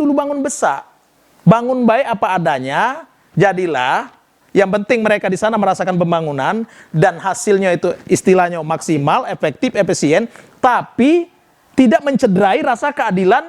dulu bangun besar, bangun baik apa adanya, jadilah. Yang penting mereka di sana merasakan pembangunan dan hasilnya itu istilahnya maksimal, efektif, efisien, tapi tidak mencederai rasa keadilan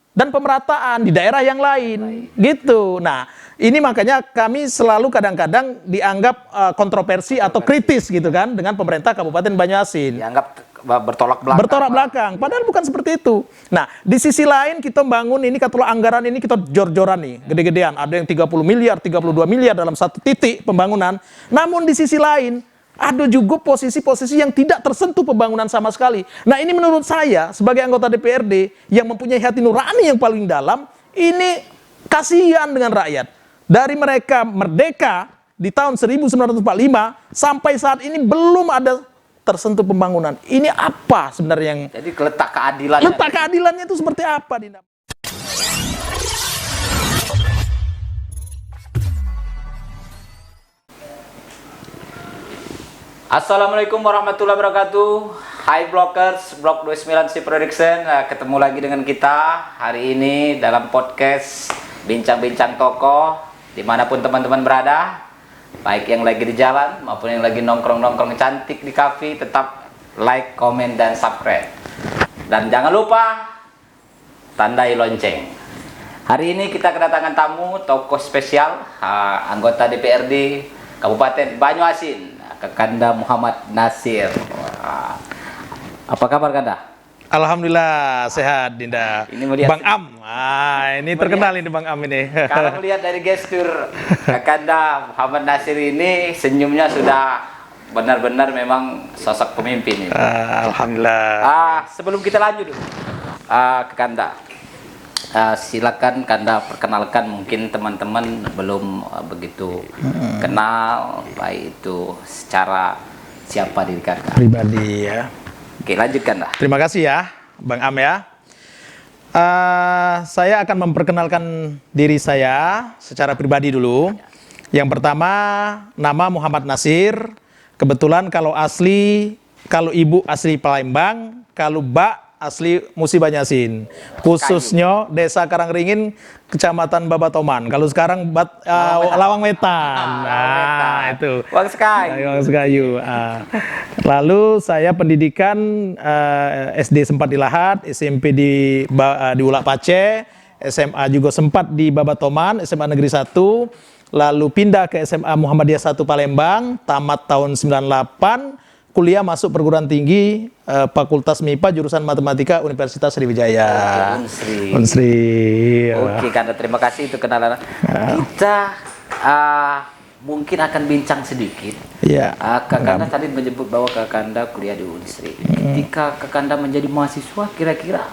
dan pemerataan di daerah yang lain, gitu. Nah, ini makanya kami selalu kadang-kadang dianggap kontroversi atau kritis gitu kan dengan pemerintah Kabupaten Banyuasin. Dianggap bertolak belakang. Bertolak belakang, padahal bukan seperti itu. Nah, di sisi lain kita bangun ini, kalau anggaran ini kita jor-joran nih, gede-gedean. Ada yang 30 miliar, 32 miliar dalam satu titik pembangunan. Namun di sisi lain, ada juga posisi-posisi yang tidak tersentuh pembangunan sama sekali. Nah, ini menurut saya sebagai anggota DPRD yang mempunyai hati nurani yang paling dalam, ini kasihan dengan rakyat. Dari mereka merdeka di tahun 1945 sampai saat ini belum ada tersentuh pembangunan. Ini apa sebenarnya yang... Jadi letak keadilannya. Letak keadilannya itu seperti apa, Dinda? Assalamualaikum warahmatullahi wabarakatuh. Hai Blockers, Blok 29 C Production. Ketemu lagi dengan kita hari ini dalam podcast Bincang-Bincang Tokoh. Dimanapun teman-teman berada, baik yang lagi di jalan maupun yang lagi nongkrong-nongkrong cantik di kafe, tetap like, komen, dan subscribe. Dan jangan lupa tandai lonceng. Hari ini kita kedatangan tamu, tokoh spesial, anggota DPRD Kabupaten Banyuasin, Kakanda Muhammad Nasir. Apa kabar Kanda? Alhamdulillah sehat, Dinda. Ini melihat Bang Am. Ini terkenal ini Bang Am ini. Kalau melihat dari gestur Kakanda Muhammad Nasir ini, senyumnya sudah benar-benar memang sosok pemimpin ini. Alhamdulillah. Sebelum kita lanjut dulu, Kakanda, silakan Kanda perkenalkan, mungkin teman-teman belum begitu kenal, baik itu secara siapa diri Kakak Pribadi ya. Oke, lanjutkan lah. Terima kasih ya, Bang Am ya. Saya akan memperkenalkan diri saya secara pribadi dulu. Yang pertama, nama Muhammad Nasir. Kebetulan kalau ibu asli Palembang, kalau Mbak asli Musi Banyuasin. Khususnya Desa Karangringin, Kecamatan Babatoman. Kalau sekarang Lawang Wetan. Itu. Wang Sekayu. Wang Sekayu. Lalu saya pendidikan SD sempat di Lahat, SMP di Ulak Pace, SMA juga sempat di Babatoman, SMA Negeri 1, lalu pindah ke SMA Muhammadiyah 1 Palembang, tamat tahun 98, kuliah masuk perguruan tinggi Fakultas MIPA jurusan Matematika Universitas Sriwijaya. Unsri. Oke, Kanda, terima kasih itu kenalan. Kita mungkin akan bincang sedikit. Iya. Kakanda tadi menyebut bahwa Kakanda kuliah di Unsri. Ketika Kakanda menjadi mahasiswa, kira-kira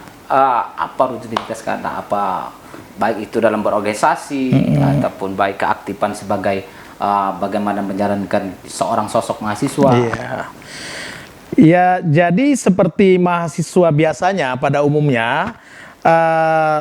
apa rutinitas Kakanda? Apa baik itu dalam berorganisasi ataupun baik keaktifan sebagai bagaimana menjalankan seorang sosok mahasiswa? Iya. Ya, jadi seperti mahasiswa biasanya pada umumnya,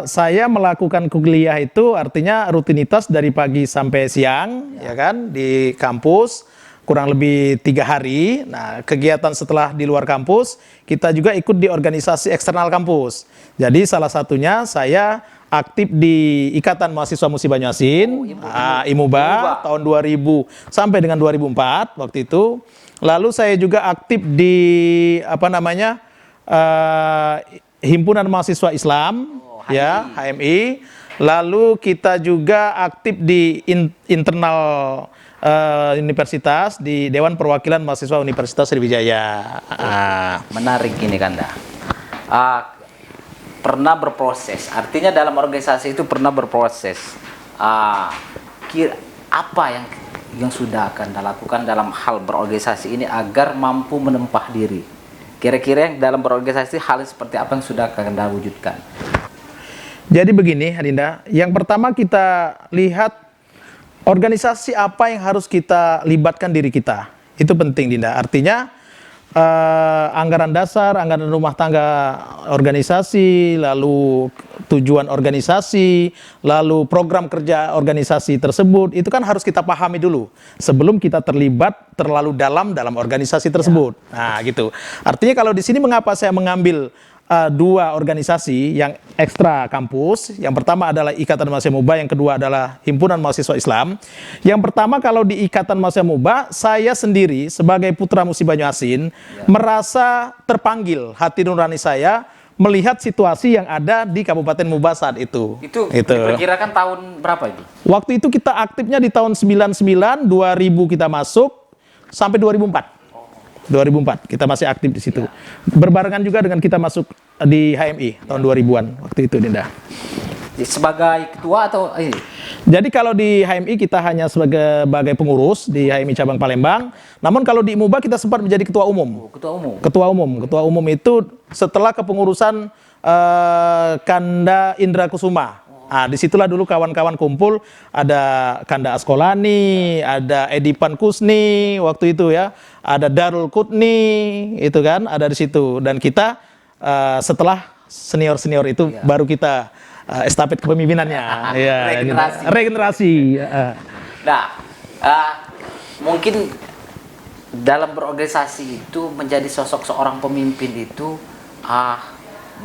saya melakukan kuliah itu artinya rutinitas dari pagi sampai siang, ya kan, di kampus kurang lebih 3 hari. Nah, kegiatan setelah di luar kampus, kita juga ikut di organisasi eksternal kampus. Jadi salah satunya saya aktif di Ikatan Mahasiswa Musi Banyuasin, IMUBA, tahun 2000 sampai dengan 2004 waktu itu. Lalu saya juga aktif di Himpunan Mahasiswa Islam, HMI. Lalu kita juga aktif di internal universitas, di Dewan Perwakilan Mahasiswa Universitas Sriwijaya. Menarik ini, Kanda. Pernah berproses, artinya dalam organisasi itu pernah berproses. Apa yang sudah Kanda lakukan dalam hal berorganisasi ini agar mampu menempah diri? Kira-kira yang dalam berorganisasi hal seperti apa yang sudah Kanda wujudkan? Jadi begini, Adinda, yang pertama kita lihat organisasi apa yang harus kita libatkan diri kita. Itu penting, Dinda. Artinya anggaran dasar, anggaran rumah tangga organisasi, lalu tujuan organisasi, lalu program kerja organisasi tersebut, itu kan harus kita pahami dulu sebelum kita terlibat terlalu dalam organisasi tersebut. Nah, gitu. Artinya kalau di sini mengapa saya mengambil dua organisasi yang ekstra kampus. Yang pertama adalah Ikatan Mahasiswa Muba, yang kedua adalah Himpunan Mahasiswa Islam. Yang pertama, kalau di Ikatan Mahasiswa Muba, saya sendiri sebagai putra Musi Banyuasin merasa terpanggil hati nurani saya melihat situasi yang ada di Kabupaten Muba saat itu. Itu diperkirakan tahun berapa itu? Waktu itu kita aktifnya di tahun 99, 2000 kita masuk sampai 2004. 2004 kita masih aktif di situ. Berbarengan juga dengan kita masuk di HMI tahun 2000-an waktu itu, Dinda. Sebagai ketua atau Jadi kalau di HMI kita hanya sebagai pengurus di HMI cabang Palembang. Namun kalau di Muba kita sempat menjadi ketua umum. Ketua umum itu setelah kepengurusan Kanda Indra Kusuma. Nah, disitulah dulu kawan-kawan kumpul, ada Kanda Askolani, ada Edipan Kusni waktu itu ya, ada Darul Kutni, itu kan ada di situ. Dan kita setelah senior itu baru kita estafet kepemimpinannya, ya, regenerasi. Nah, mungkin dalam berorganisasi itu menjadi sosok seorang pemimpin itu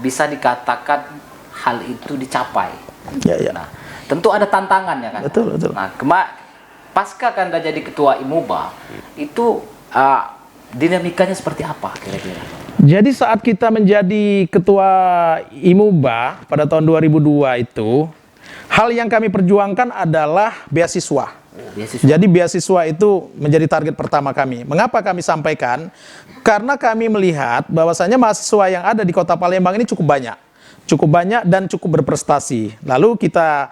bisa dikatakan hal itu dicapai. Ya. Nah, tentu ada tantangannya kan. Betul. Nah, pasca Kanda jadi ketua IMUBA itu dinamikanya seperti apa kira-kira? Jadi saat kita menjadi ketua IMUBA pada tahun 2002 itu, hal yang kami perjuangkan adalah beasiswa. Jadi beasiswa itu menjadi target pertama kami. Mengapa kami sampaikan? Karena kami melihat bahwasanya mahasiswa yang ada di Kota Palembang ini cukup banyak dan cukup berprestasi. Lalu kita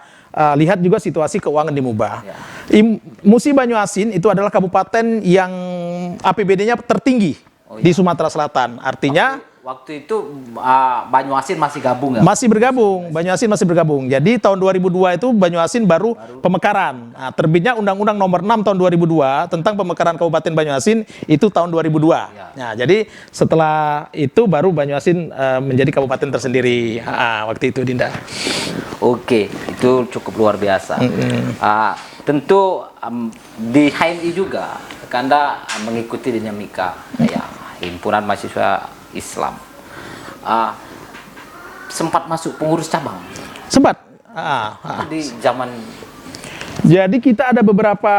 lihat juga situasi keuangan di Muba. Musi Banyuasin itu adalah kabupaten yang APBD-nya tertinggi di Sumatera Selatan. Artinya waktu itu Banyuasin masih gabung ya? Banyuasin masih bergabung. Jadi tahun 2002 itu Banyuasin baru pemekaran. Nah, terbitnya Undang-Undang Nomor 6 tahun 2002 tentang pemekaran Kabupaten Banyuasin itu tahun 2002. Nah, jadi setelah itu baru Banyuasin menjadi kabupaten tersendiri waktu itu, Dinda. Oke, itu cukup luar biasa. Tentu di HMI juga Kanda mengikuti dinamika ya Himpunan Mahasiswa Islam. Sempat masuk pengurus cabang. Sempat. Di zaman. Jadi kita ada beberapa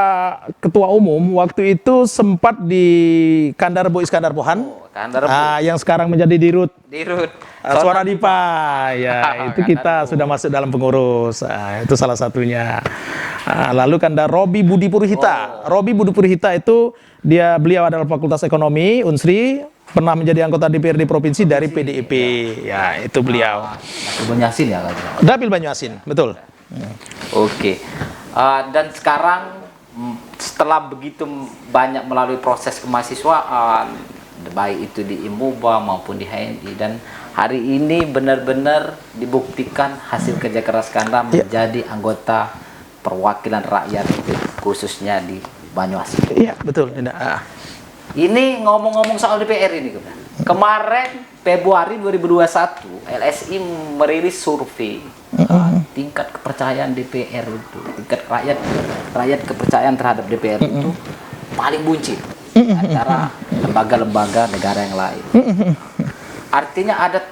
ketua umum. Waktu itu sempat di Kandarbo Iskandar Pohan. Yang sekarang menjadi Dirut. Suara Dipa. Ya, itu kita sudah masuk dalam pengurus. Itu salah satunya. Lalu Kanda Robi Budi Purhita. Robi Budi Purhita itu beliau adalah Fakultas Ekonomi Unsri. Pernah menjadi anggota DPRD Provinsi dari PDIP. Ya, itu beliau. Dapil Banyuasin ya? Dapil Banyuasin, betul. Oke. Dan sekarang setelah begitu banyak melalui proses kemahasiswaan, baik itu di IMUBA maupun di HMI, dan hari ini benar-benar dibuktikan hasil kerja keras Kanda menjadi anggota perwakilan rakyat khususnya di Banyuasin. Iya, betul. Ini ngomong-ngomong soal DPR ini, kemarin Februari 2021 LSI merilis survei tingkat kepercayaan DPR itu, tingkat rakyat kepercayaan terhadap DPR itu paling buncit antara lembaga-lembaga negara yang lain. Artinya ada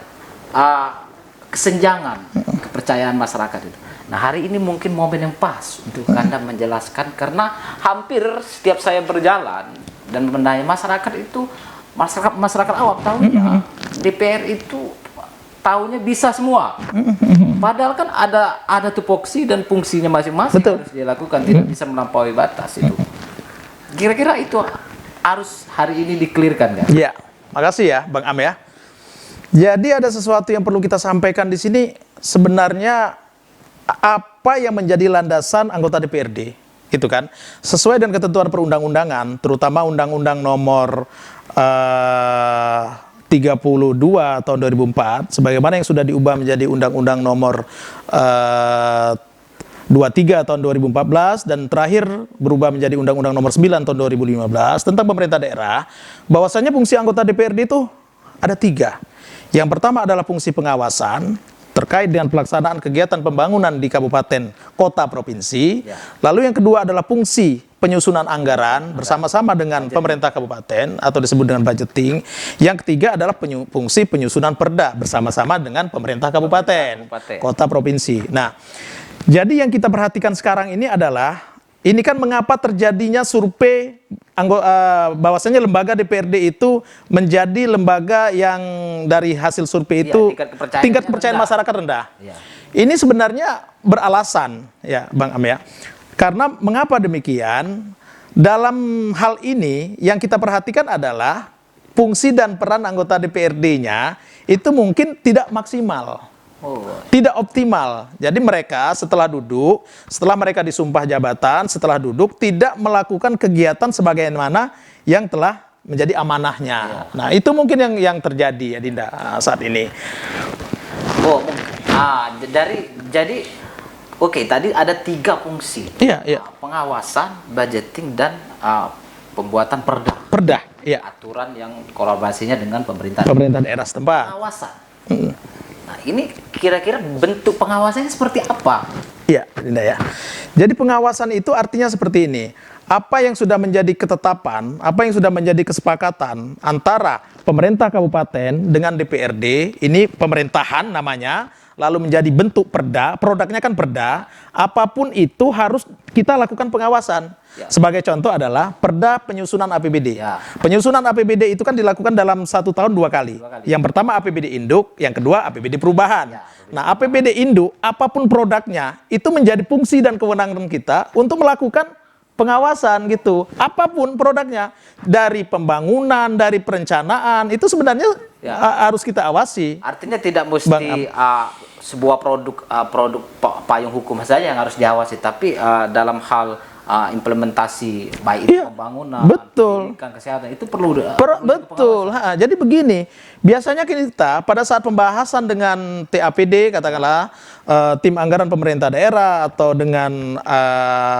kesenjangan kepercayaan masyarakat itu. Nah, hari ini mungkin momen yang pas untuk Anda menjelaskan, karena hampir setiap saya berjalan dan menanya masyarakat itu, masyarakat awam tahunya DPR itu tahunya bisa semua. Padahal kan ada tupoksi dan fungsinya masing-masing harus dilakukan, tidak bisa melampaui batas itu. Kira-kira itu harus hari ini di-clearkan kan? Iya, makasih ya Bang Am ya. Jadi ada sesuatu yang perlu kita sampaikan di sini. Sebenarnya apa yang menjadi landasan anggota DPRD itu kan sesuai dengan ketentuan perundang-undangan, terutama Undang-Undang Nomor 32 tahun 2004, sebagaimana yang sudah diubah menjadi Undang-Undang Nomor 23 tahun 2014 dan terakhir berubah menjadi Undang-Undang Nomor 9 tahun 2015 tentang pemerintah daerah, bahwasanya fungsi anggota DPRD itu ada 3. Yang pertama adalah fungsi pengawasan terkait dengan pelaksanaan kegiatan pembangunan di kabupaten, kota, provinsi. Lalu yang kedua adalah fungsi penyusunan anggaran bersama-sama dengan pemerintah kabupaten atau disebut dengan budgeting. Yang ketiga adalah fungsi penyusunan perda bersama-sama dengan pemerintah kabupaten, kota, provinsi. Nah, jadi yang kita perhatikan sekarang ini adalah ini kan mengapa terjadinya survei bahwasanya lembaga DPRD itu menjadi lembaga yang dari hasil survei itu tingkat kepercayaan masyarakat rendah. Ya. Ini sebenarnya beralasan ya Bang Am ya. Karena mengapa demikian? Dalam hal ini yang kita perhatikan adalah fungsi dan peran anggota DPRD-nya itu mungkin tidak maksimal. Tidak optimal. Jadi mereka setelah mereka disumpah jabatan, setelah duduk tidak melakukan kegiatan sebagaimana yang telah menjadi amanahnya. Nah, itu mungkin yang terjadi ya Dinda saat ini. Jadi oke, tadi ada 3 fungsi. Iya. Pengawasan, budgeting, dan pembuatan perda. Perda, iya. Aturan yang kolaborasinya dengan pemerintah daerah setempat. Pengawasan. Nah, ini kira-kira bentuk pengawasannya seperti apa? Iya, Dinda ya. Jadi pengawasan itu artinya seperti ini. Apa yang sudah menjadi ketetapan, apa yang sudah menjadi kesepakatan antara pemerintah kabupaten dengan DPRD, ini pemerintahan namanya, lalu menjadi bentuk perda, produknya kan perda, apapun itu harus kita lakukan pengawasan. Ya. Sebagai contoh adalah perda penyusunan APBD. Ya. Penyusunan APBD itu kan dilakukan dalam 1 tahun 2 kali. Yang pertama APBD induk, yang kedua APBD perubahan. Ya, nah, APBD induk, apapun produknya, itu menjadi fungsi dan kewenangan kita untuk melakukan pengawasan gitu. Apapun produknya, dari pembangunan, dari perencanaan, itu sebenarnya harus kita awasi. Artinya tidak mesti sebuah produk payung hukum saja yang harus diawasi, tapi dalam hal implementasi baik itu pembangunan, pendidikan, kesehatan itu perlu betul. Jadi begini, biasanya kita pada saat pembahasan dengan TAPD katakanlah tim anggaran pemerintah daerah atau dengan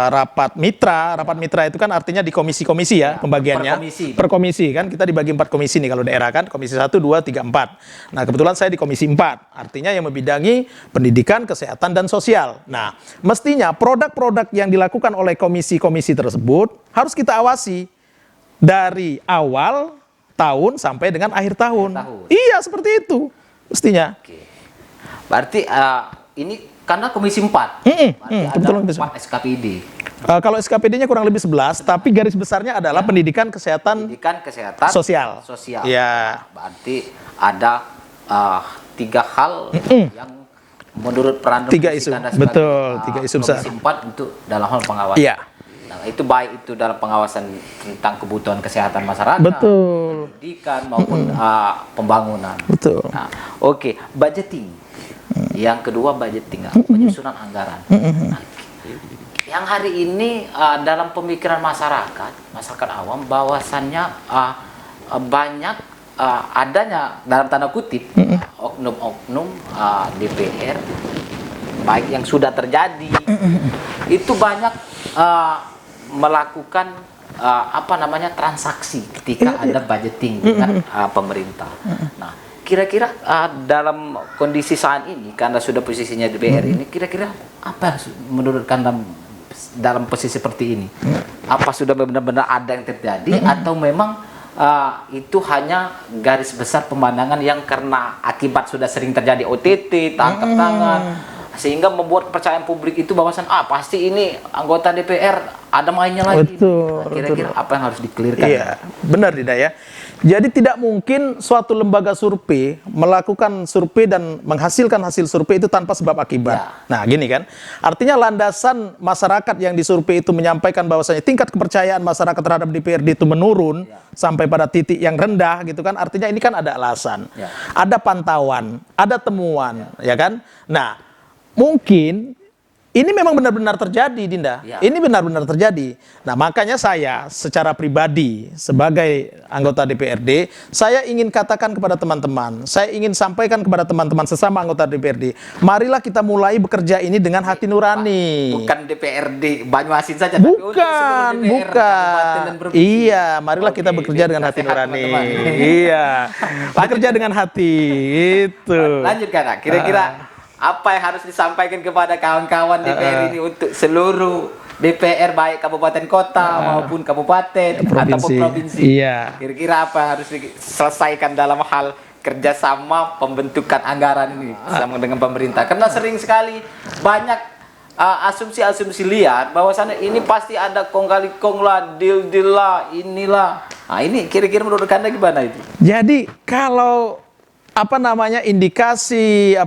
rapat mitra itu kan artinya di komisi-komisi ya pembagiannya per komisi kan kita dibagi 4 komisi nih kalau daerah kan komisi 1, 2, 3, 4. Nah kebetulan saya di komisi 4 artinya yang membidangi pendidikan, kesehatan dan sosial. Nah mestinya produk-produk yang dilakukan oleh komisi-komisi tersebut harus kita awasi dari awal tahun sampai dengan akhir tahun. Iya seperti itu mestinya. Berarti ini karena komisi 4 ada 4 SKPD. Kalau SKPD-nya kurang lebih 11, tapi garis besarnya adalah pendidikan, kesehatan, sosial. Ya. Berarti ada 3 hal yang menurut peran 3 isu. Betul, 3 isu besar. Komisi 4 untuk dalam hal pengawasan. Iya. Nah, itu baik itu dalam pengawasan tentang kebutuhan kesehatan masyarakat, betul, pendidikan maupun pembangunan. Betul. Nah, oke, budgeting. Yang kedua budgeting, penyusunan anggaran. Nah, yang hari ini dalam pemikiran masyarakat awam bahwasannya banyak adanya dalam tanda kutip oknum-oknum DPR baik yang sudah terjadi itu banyak melakukan transaksi ketika ada budgeting dengan pemerintah. Nah, kira-kira dalam kondisi saat ini karena sudah posisinya DPR ini, kira-kira apa menurut Anda dalam posisi seperti ini? Apa sudah benar-benar ada yang terjadi atau memang itu hanya garis besar pemandangan yang karena akibat sudah sering terjadi OTT, tangkap tangan, sehingga membuat kepercayaan publik itu bahwasan pasti ini anggota DPR ada mainnya lagi. Betul. Nah, kira-kira apa yang harus dikelirkan? Iya, benar Dinda ya. Jadi tidak mungkin suatu lembaga survei melakukan survei dan menghasilkan hasil survei itu tanpa sebab akibat. Ya. Nah gini kan, artinya landasan masyarakat yang disurvei itu menyampaikan bahwasanya tingkat kepercayaan masyarakat terhadap DPRD itu menurun sampai pada titik yang rendah gitu kan, artinya ini kan ada alasan, ada pantauan, ada temuan, ya kan. Nah mungkin ini memang benar-benar terjadi, Dinda. Ini benar-benar terjadi. Nah, makanya saya secara pribadi sebagai anggota DPRD, saya ingin katakan kepada teman-teman, saya ingin sampaikan kepada teman-teman sesama anggota DPRD, marilah kita mulai bekerja ini dengan hati nurani. Bukan DPRD Banyuasin saja, bukan. Iya, marilah kita bekerja dengan hati nurani. Iya, bekerja dengan hati. Itu. Lanjutkan, kira-kira apa yang harus disampaikan kepada kawan-kawan DPR ini untuk seluruh DPR baik kabupaten kota maupun kabupaten ataupun provinsi. Iya. Kira-kira apa yang harus diselesaikan dalam hal kerjasama pembentukan anggaran ini sama dengan pemerintah? Karena sering sekali banyak asumsi-asumsi liar bahwasannya ini pasti ada kong kali kong lah, deal lah, inilah. Nah ini kira-kira menurut Anda gimana itu? Jadi kalau indikasi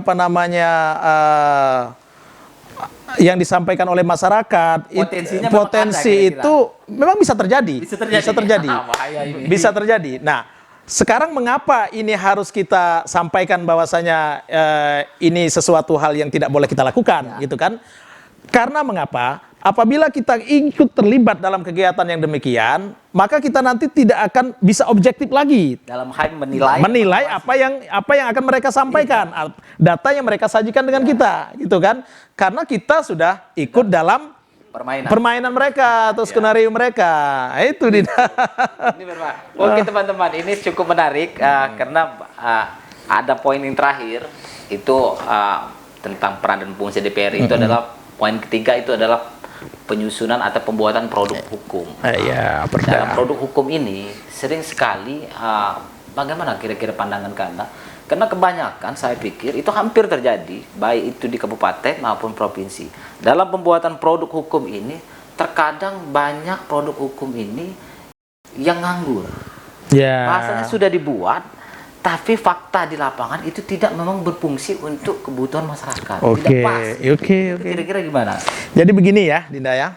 yang disampaikan oleh masyarakat, Potensinya potensi memang ada, itu memang bisa terjadi. Bisa terjadi. Bahaya ini. Bisa terjadi. Nah, sekarang mengapa ini harus kita sampaikan bahwasanya ini sesuatu hal yang tidak boleh kita lakukan, gitu kan? Karena mengapa? Apabila kita ikut terlibat dalam kegiatan yang demikian, maka kita nanti tidak akan bisa objektif lagi Dalam hal menilai apa yang akan mereka sampaikan, data yang mereka sajikan dengan kita, gitu kan? Karena kita sudah ikut dalam permainan mereka atau skenario mereka. Itu Dina. Ini Oke teman-teman, ini cukup menarik karena ada poin yang terakhir itu tentang peran dan fungsi DPR itu adalah poin ketiga, itu adalah penyusunan atau pembuatan produk hukum. Dalam produk hukum ini sering sekali bagaimana kira-kira pandangan Anda? Karena kebanyakan saya pikir itu hampir terjadi baik itu di kabupaten maupun provinsi. Dalam pembuatan produk hukum ini terkadang banyak produk hukum ini yang nganggur. Bahasanya sudah dibuat tapi fakta di lapangan itu tidak memang berfungsi untuk kebutuhan masyarakat. Tidak pas. Kira-kira gimana? Jadi begini ya, Dinda ya.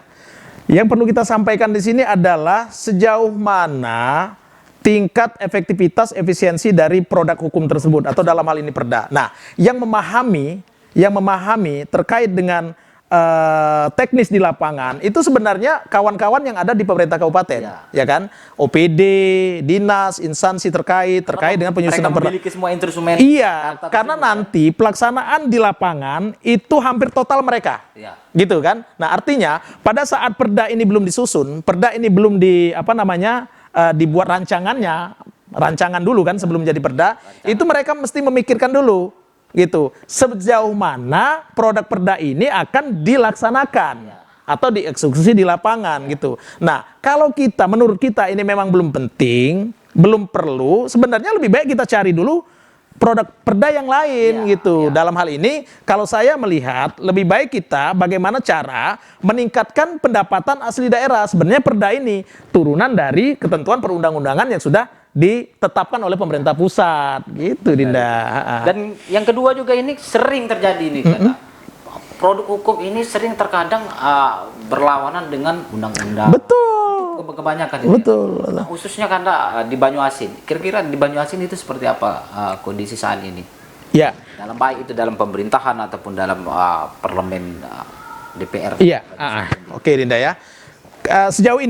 Yang perlu kita sampaikan di sini adalah sejauh mana tingkat efektivitas efisiensi dari produk hukum tersebut atau dalam hal ini perda. Nah, yang memahami terkait dengan teknis di lapangan itu sebenarnya kawan-kawan yang ada di pemerintah kabupaten, ya kan? OPD, dinas, instansi terkait dengan penyusunan perda. Memiliki semua instrumen. Iya, karena nanti pelaksanaan di lapangan itu hampir total mereka. Gitu kan? Nah, artinya pada saat perda ini belum disusun, perda ini belum dibuat rancangan dulu kan sebelum jadi perda, itu mereka mesti memikirkan dulu gitu. Sejauh mana produk perda ini akan dilaksanakan atau dieksekusi di lapangan gitu. Nah, kalau menurut kita ini memang belum penting, belum perlu, sebenarnya lebih baik kita cari dulu produk perda yang lain gitu. Dalam hal ini kalau saya melihat lebih baik kita bagaimana cara meningkatkan pendapatan asli daerah. Sebenarnya perda ini turunan dari ketentuan perundang-undangan yang sudah ditetapkan oleh pemerintah pusat gitu, Dinda. Dan yang kedua juga ini sering terjadi ini karena produk hukum ini sering terkadang berlawanan dengan undang-undang. Betul. Kebanyakan ini. Betul. Nah, khususnya karena di Banyuasin. Kira-kira di Banyuasin itu seperti apa kondisi saat ini? Ya. Dalam baik itu dalam pemerintahan ataupun dalam parlemen DPR. Iya. Oke, Dinda ya. Sejauh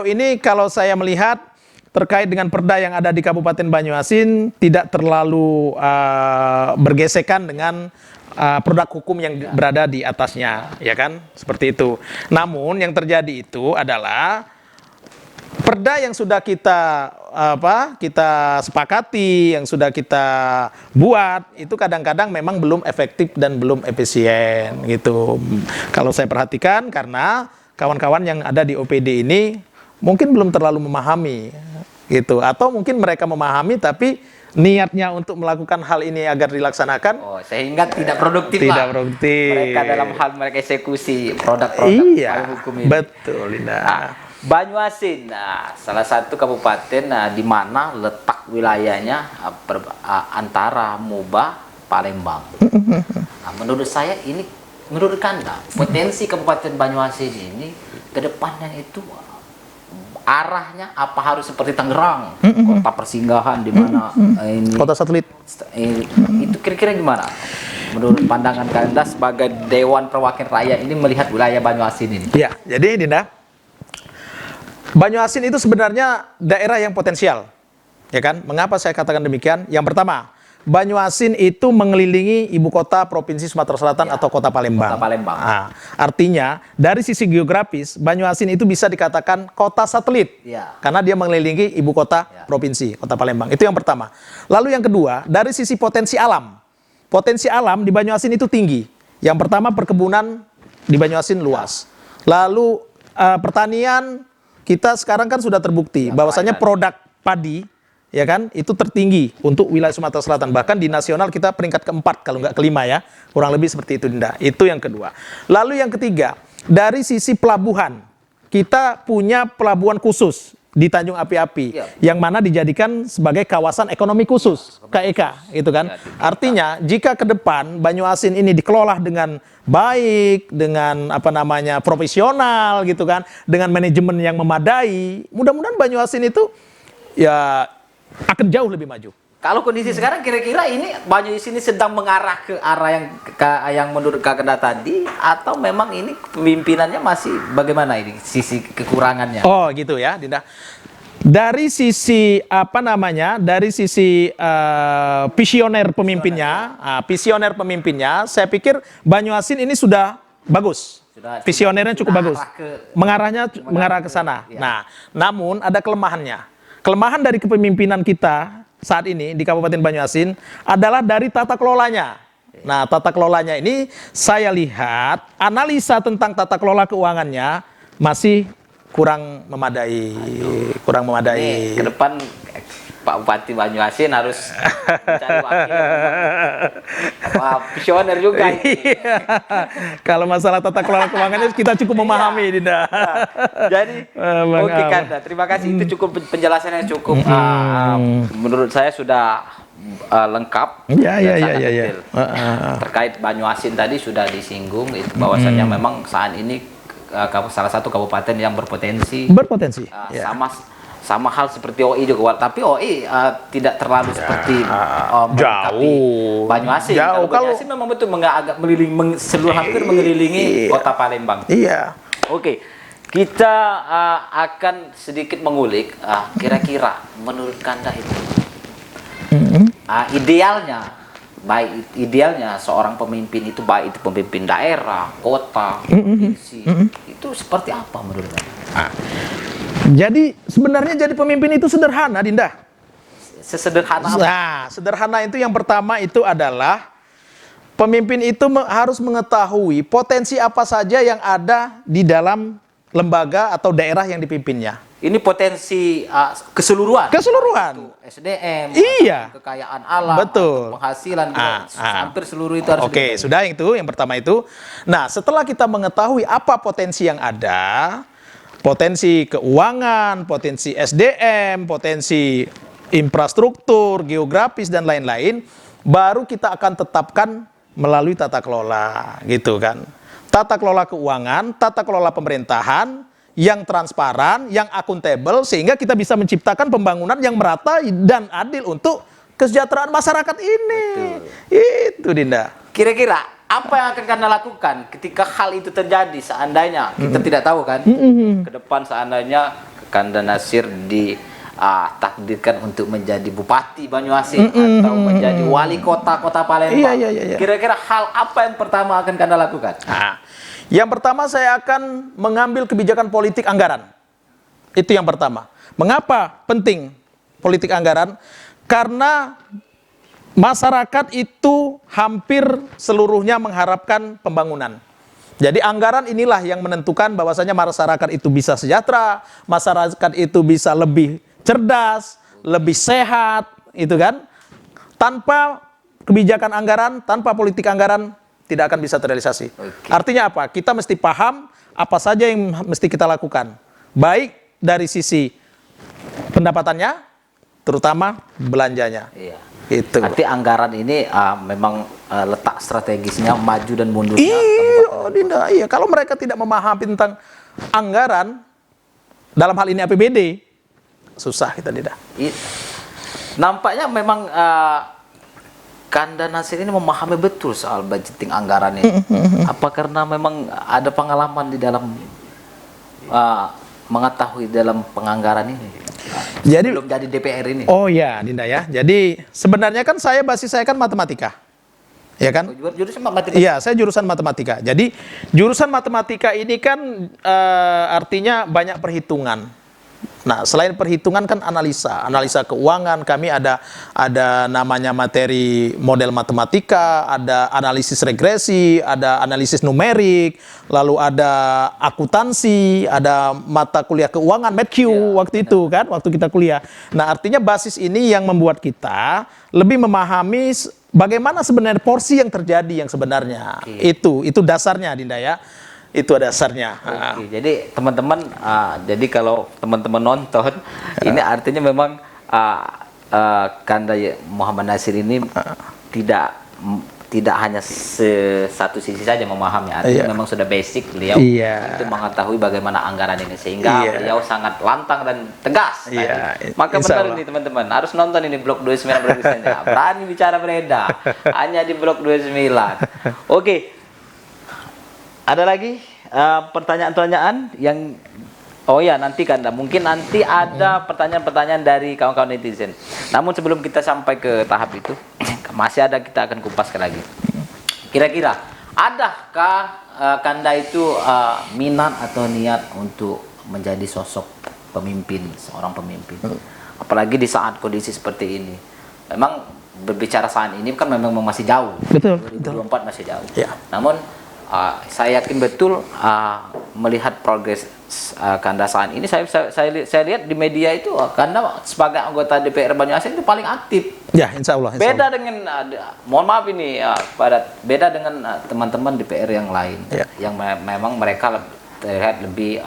ini kalau saya melihat terkait dengan perda yang ada di Kabupaten Banyuasin tidak terlalu bergesekan dengan produk hukum yang berada di atasnya, ya kan? Seperti itu. Namun yang terjadi itu adalah perda yang sudah kita sepakati, yang sudah kita buat itu kadang-kadang memang belum efektif dan belum efisien gitu. Kalau saya perhatikan karena kawan-kawan yang ada di OPD ini mungkin belum terlalu memahami gitu, atau mungkin mereka memahami tapi niatnya untuk melakukan hal ini agar dilaksanakan sehingga tidak produktif. Mereka dalam hal mereka eksekusi produk-produk hukum ini. Betul, Linda. Banyuasin, salah satu kabupaten di mana letak wilayahnya antara Moba, Palembang. Menurut saya ini, menurut Anda, potensi Kabupaten Banyuasin ini ke depannya itu arahnya apa harus seperti Tangerang, kota persinggahan di mana ini kota satelit. Itu kira-kira gimana? Menurut pandangan Anda sebagai Dewan Perwakilan Rakyat ini melihat wilayah Banyuasin ini? Ya, jadi Dinda, Banyuasin itu sebenarnya daerah yang potensial, ya kan? Mengapa saya katakan demikian? Yang pertama, Banyuasin itu mengelilingi ibu kota Provinsi Sumatera Selatan atau kota Palembang. Nah, artinya dari sisi geografis Banyuasin itu bisa dikatakan kota satelit karena dia mengelilingi ibu kota provinsi, kota Palembang. Itu yang pertama. Lalu yang kedua, dari sisi potensi alam di Banyuasin itu tinggi. Yang pertama, perkebunan di Banyuasin luas. Lalu pertanian kita sekarang kan sudah terbukti bahwasanya produk padi ya kan itu tertinggi untuk wilayah Sumatera Selatan, bahkan di nasional kita peringkat keempat kalau nggak kelima ya, kurang lebih seperti itu Dinda. Itu yang kedua. Lalu yang ketiga, dari sisi pelabuhan kita punya pelabuhan khusus di Tanjung Api-Api yang mana dijadikan sebagai kawasan ekonomi khusus KEK gitu kan. Artinya jika ke depan Banyuasin ini dikelola dengan baik, dengan apa namanya profesional gitu kan, dengan manajemen yang memadai, mudah-mudahan Banyuasin itu ya akan jauh lebih maju. Kalau kondisi sekarang kira-kira ini Banyuasin ini sedang mengarah ke arah yang menurut Kak Kenda tadi, atau memang ini pemimpinannya masih bagaimana ini sisi kekurangannya? Oh gitu ya Dinda. Dari sisi apa namanya, dari sisi visioner pemimpinnya, saya pikir Banyuasin ini sudah bagus. Visionernya cukup bagus. Mengarah ke sana. Ya. Nah, namun ada kelemahannya. Kelemahan dari kepemimpinan kita saat ini di Kabupaten Banyuasin adalah dari tata kelolanya. Nah, tata kelolanya ini saya lihat analisa tentang tata kelola keuangannya masih kurang memadai. Nih, ke depan Pak Bupati Banyuasin harus mencari wakil visioner juga ini. Kalau masalah tata kelola keuangannya kita cukup memahami, Dinda. Jadi, oke Kanda, terima kasih. Itu cukup penjelasannya cukup menurut saya sudah lengkap. Ya. Sangat detail. Terkait Banyuasin tadi sudah disinggung bahwasannya memang saat ini salah satu kabupaten yang berpotensi. Ya. Sama hal seperti OI juga, tapi OI tidak terlalu seperti jauh Banyuasin. Jauh. Kalau Banyuasin memang betul agak hampir mengelilingi kota Palembang. Iya. Oke, kita akan sedikit mengulik kira-kira menurut Kanda itu idealnya seorang pemimpin itu, baik itu pemimpin daerah, kota, provinsi, itu seperti apa menurut Anda? Jadi sebenarnya jadi pemimpin itu sederhana, Dinda. Sesederhana apa? Nah, sederhana itu yang pertama itu adalah pemimpin itu harus mengetahui potensi apa saja yang ada di dalam lembaga atau daerah yang dipimpinnya. Ini potensi keseluruhan. SDM, iya, kekayaan alam, betul, penghasilan, hampir seluruh itu harus. Oke, sudah itu yang pertama itu. Nah, setelah kita mengetahui apa potensi yang ada, potensi keuangan, potensi SDM, potensi infrastruktur, geografis dan lain-lain, baru kita akan tetapkan melalui tata kelola, gitu kan. Tata kelola keuangan, tata kelola pemerintahan yang transparan, yang akuntabel, sehingga kita bisa menciptakan pembangunan yang merata dan adil untuk kesejahteraan masyarakat ini. Betul. Itu, Dinda. Kira-kira apa yang akan Kanda lakukan ketika hal itu terjadi, seandainya kita tidak tahu kan, ke depan seandainya Kanda Nasir ditakdirkan untuk menjadi Bupati Banyuasin atau menjadi wali kota Palembang. Iya. Kira-kira hal apa yang pertama akan Kanda lakukan? Yang pertama saya akan mengambil kebijakan politik anggaran. Itu yang pertama. Mengapa penting politik anggaran? Karena masyarakat itu hampir seluruhnya mengharapkan pembangunan. Jadi anggaran inilah yang menentukan bahwasanya masyarakat itu bisa sejahtera, masyarakat itu bisa lebih cerdas, lebih sehat, itu kan? Tanpa kebijakan anggaran, tanpa politik anggaran tidak akan bisa terrealisasi. Artinya apa? Kita mesti paham apa saja yang mesti kita lakukan. Baik dari sisi pendapatannya, terutama belanjanya. Iya. Itu. Arti anggaran ini memang letak strategisnya maju dan mundurnya. Iya, Dinda. Iya, kalau mereka tidak memahami tentang anggaran, dalam hal ini APBD, susah kita, Dinda. Nampaknya memang Kanda Nasir ini memahami betul soal budgeting anggaran ini. Apa karena memang ada pengalaman di dalam mengetahui dalam penganggaran ini? Jadi belum jadi DPR ini. Oh ya, Dinda ya. Jadi sebenarnya kan basis saya kan matematika. Ya kan? Jurusan matematika. Iya, saya jurusan matematika. Jadi jurusan matematika ini kan artinya banyak perhitungan. Nah, selain perhitungan kan analisa keuangan, kami ada namanya materi model matematika, ada analisis regresi, ada analisis numerik, lalu ada akuntansi, ada mata kuliah keuangan MedQ waktu itu kan, waktu kita kuliah. Nah, artinya basis ini yang membuat kita lebih memahami bagaimana sebenarnya porsi yang terjadi yang sebenarnya. Itu dasarnya, Dinda ya. Itu dasarnya. Oke, jadi teman-teman, jadi kalau teman-teman nonton, ini artinya memang Kanda Muhammad Nasir ini tidak hanya satu sisi saja memahami, artinya memang sudah basic beliau itu mengetahui bagaimana anggaran ini, sehingga beliau sangat lantang dan tegas. Maka benar ini teman-teman, harus nonton ini Blok 29 Produksinya. Berani bicara beredar hanya di Blok 29. Oke. Ada lagi pertanyaan-pertanyanyaan yang nanti Kanda, mungkin nanti ada pertanyaan-pertanyaan dari kawan-kawan netizen. Namun sebelum kita sampai ke tahap itu, masih ada, kita akan kupaskan lagi. Kira-kira adakah Kanda itu minat atau niat untuk menjadi sosok pemimpin, seorang pemimpin? Apalagi di saat kondisi seperti ini. Memang berbicara saat ini kan memang masih jauh. Betul. 2024 masih jauh. Ya. Namun saya yakin betul melihat progres Kanda saat ini, saya lihat di media itu Kanda sebagai anggota DPR Banyuasin itu paling aktif. Ya, insya Allah. Beda dengan mohon maaf ini beda dengan teman-teman DPR yang lain yang memang mereka terlihat lebih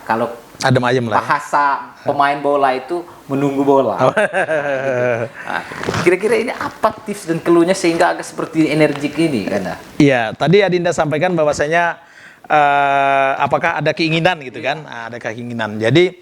kalau adem ayem lah. Bahasa pemain bola itu menunggu bola. Kira-kira ini apa tips dan cluenya sehingga agak seperti energik ini, Kanda? Iya, tadi Adinda sampaikan bahwasanya apakah ada keinginan gitu kan? Ada keinginan. Jadi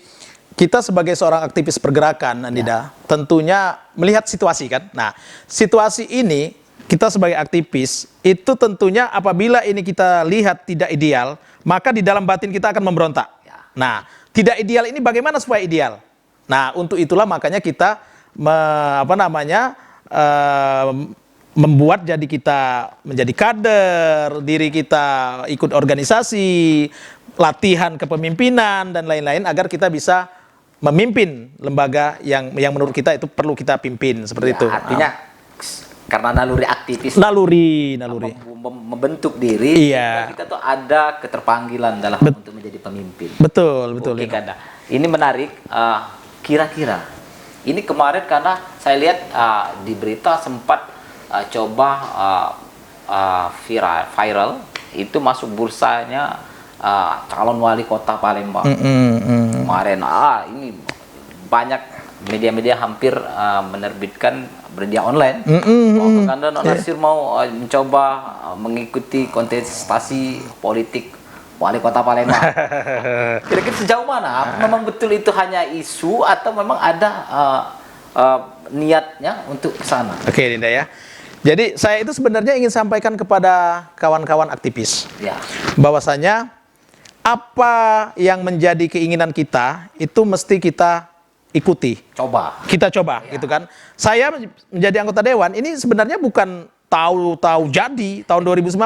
kita sebagai seorang aktivis pergerakan, Adinda, tentunya melihat situasi kan. Nah, situasi ini kita sebagai aktivis itu tentunya apabila ini kita lihat tidak ideal, maka di dalam batin kita akan memberontak. Nah, tidak ideal ini bagaimana supaya ideal? Nah, untuk itulah makanya kita membuat jadi kita menjadi kader, diri kita ikut organisasi, latihan kepemimpinan dan lain-lain agar kita bisa memimpin lembaga yang menurut kita itu perlu kita pimpin seperti itu. Artinya karena naluri aktivis, naluri membentuk diri, iya. Kita tuh ada keterpanggilan dalam untuk menjadi pemimpin. Betul. Oke, Kanda. Ini menarik. Kira-kira ini kemarin karena saya lihat di berita sempat coba viral itu masuk bursanya calon wali kota Palembang. Kemarin ini banyak media-media hampir menerbitkan berita online. Kanda Nasir mau mencoba mengikuti kontestasi politik wali kota Palembang. Kira-kira sejauh mana? Memang betul itu hanya isu atau memang ada niatnya untuk ke sana? Oke, Dinda ya. Jadi saya itu sebenarnya ingin sampaikan kepada kawan-kawan aktivis bahwasanya apa yang menjadi keinginan kita itu mesti kita ikuti. Kita coba gitu kan. Saya menjadi anggota dewan ini sebenarnya bukan tahu jadi tahun 2019.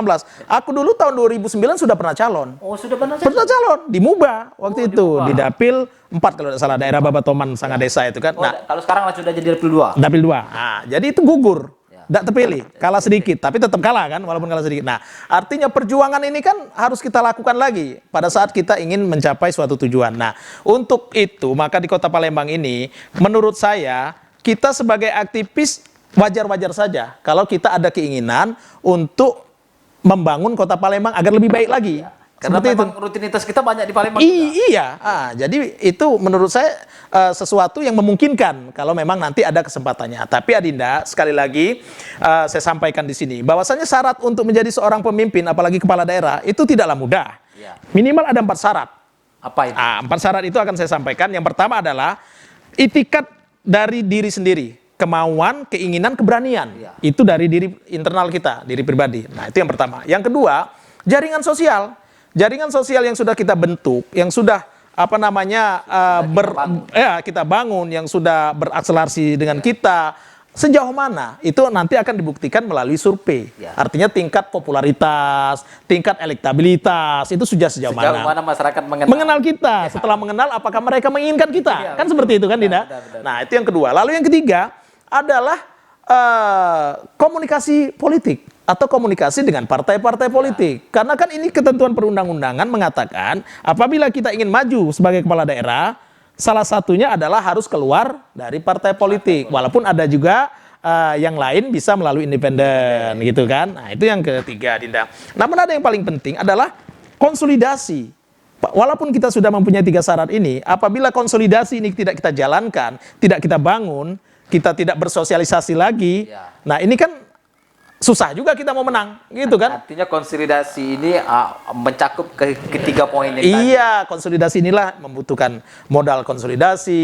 Aku dulu tahun 2009 sudah pernah calon. Oh, sudah pernah calon? Pernah calon di MUBA waktu itu di Dapil 4 kalau tidak salah, daerah Babatoman Sanga Desa itu kan. Nah, kalau sekarang sudah jadi Dapil 2. Dapil 2. Nah, jadi itu gugur. Tidak terpilih, kalah sedikit, tapi tetap kalah kan, walaupun kalah sedikit. Nah, artinya perjuangan ini kan harus kita lakukan lagi pada saat kita ingin mencapai suatu tujuan. Nah, untuk itu maka di Kota Palembang ini, menurut saya kita sebagai aktivis wajar-wajar saja kalau kita ada keinginan untuk membangun Kota Palembang agar lebih baik lagi. Karena memang rutinitas kita banyak di Palembang juga. Iya, jadi itu menurut saya sesuatu yang memungkinkan kalau memang nanti ada kesempatannya. Tapi Adinda, sekali lagi saya sampaikan di sini bahwasanya syarat untuk menjadi seorang pemimpin, apalagi kepala daerah, itu tidaklah mudah. Minimal ada 4 syarat. Apa itu? 4 syarat itu akan saya sampaikan. Yang pertama adalah itikat dari diri sendiri. Kemauan, keinginan, keberanian. Itu dari diri internal kita, diri pribadi. Nah, itu yang pertama. Yang kedua, jaringan sosial. Jaringan sosial yang sudah kita bentuk, yang sudah kita bangun, yang sudah berakselerasi dengan kita, Sejauh mana itu nanti akan dibuktikan melalui survei. Ya. Artinya tingkat popularitas, tingkat elektabilitas itu sudah sejauh Sejauh mana. mana masyarakat Mengenal kita. Setelah mengenal, apakah mereka menginginkan kita? Iya, Kan seperti itu kan, Dinda? benar. Nah, itu yang kedua. Lalu yang ketiga adalah komunikasi politik atau komunikasi dengan partai-partai politik. Karena kan ini ketentuan perundang-undangan mengatakan apabila kita ingin maju sebagai kepala daerah, salah satunya adalah harus keluar dari partai politik. Walaupun ada juga yang lain bisa melalui independen gitu kan. Nah, itu yang ketiga, Dinda. Namun ada yang paling penting adalah konsolidasi. Walaupun kita sudah mempunyai 3 syarat ini, apabila konsolidasi ini tidak kita jalankan, tidak kita bangun, kita tidak bersosialisasi lagi, Ya. nah ini kan susah juga kita mau menang, gitu kan? Artinya konsolidasi ini mencakup ketiga poin yang tadi. Iya, konsolidasi inilah membutuhkan modal konsolidasi,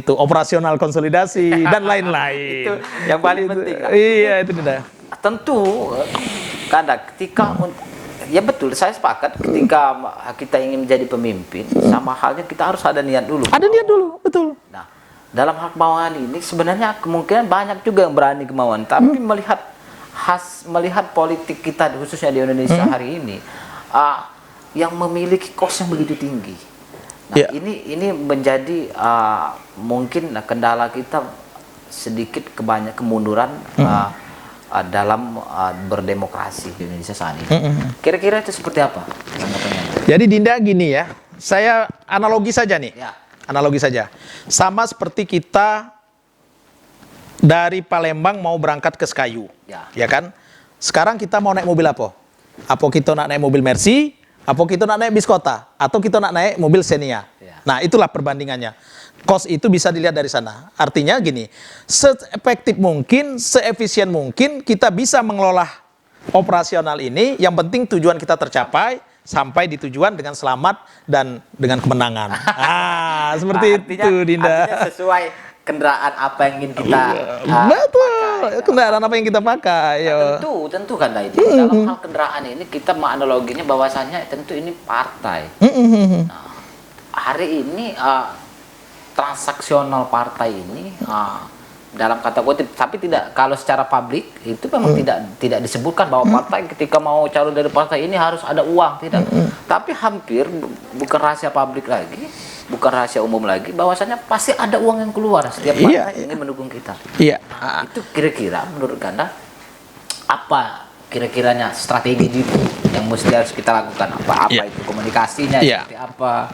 gitu, operasional konsolidasi dan lain-lain. Itu yang paling penting. Iya, itu Dinda. Tentu kadang ketika ya betul, saya sepakat ketika kita ingin menjadi pemimpin, sama halnya kita harus ada niat dulu. Ada niat dulu, betul. Nah, dalam hal kemauan ini sebenarnya kemungkinan banyak juga yang berani kemauan, tapi melihat politik kita khususnya di Indonesia hari ini yang memiliki kos yang begitu tinggi. Nah, Ya. ini menjadi mungkin kendala kita sedikit kemunduran dalam berdemokrasi di Indonesia saat ini. Kira-kira itu seperti apa? Jadi Dinda gini ya, saya analogi saja nih. Ya. Analogi saja. Sama seperti kita dari Palembang mau berangkat ke Sekayu. Ya. Kan? Sekarang kita mau naik mobil apa? Apa kita nak naik mobil Mercy? Apa kita nak naik bis kota? Atau kita nak naik mobil Xenia? Ya. Nah, itulah perbandingannya. Kos itu bisa dilihat dari sana. Artinya gini, se-efektif mungkin, se-efisien mungkin kita bisa mengelola operasional ini, yang penting tujuan kita tercapai, sampai di tujuan dengan selamat dan dengan kemenangan. Seperti itu, Dinda. Artinya sesuai kendaraan apa yang ingin kita Betul, kendaraan apa yang kita pakai. tentu kan itu dalam hal kendaraan ini kita menganaloginya bahwasannya tentu ini partai. Nah, hari ini transaksional partai ini dalam kata kutip, tapi tidak, kalau secara publik itu memang tidak disebutkan bahwa partai ketika mau calon dari partai ini harus ada uang, tidak. Tapi hampir bukan rahasia publik lagi, bukan rahasia umum lagi, bahwasanya pasti ada uang yang keluar setiap partai ingin mendukung kita. Iya. Itu kira-kira menurut Anda apa kira-kiranya strategi itu yang mesti harus kita lakukan? Apa itu komunikasinya, seperti apa?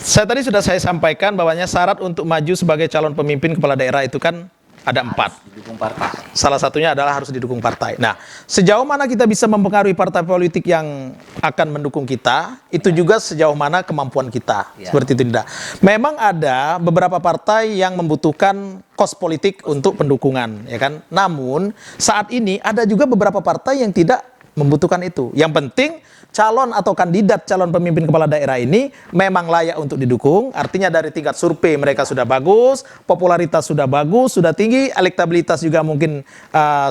Tadi sudah saya sampaikan bahwanya syarat untuk maju sebagai calon pemimpin kepala daerah itu kan ada 4. Didukung partai. Salah satunya adalah harus didukung partai. Nah, sejauh mana kita bisa mempengaruhi partai politik yang akan mendukung kita, itu juga sejauh mana kemampuan kita. Seperti itu, Dinda. Memang ada beberapa partai yang membutuhkan kos politik untuk pendukungan, ya kan? Namun, saat ini ada juga beberapa partai yang tidak membutuhkan itu. Yang penting calon atau kandidat calon pemimpin kepala daerah ini memang layak untuk didukung. Artinya dari tingkat survei mereka sudah bagus, popularitas sudah bagus, sudah tinggi, elektabilitas juga mungkin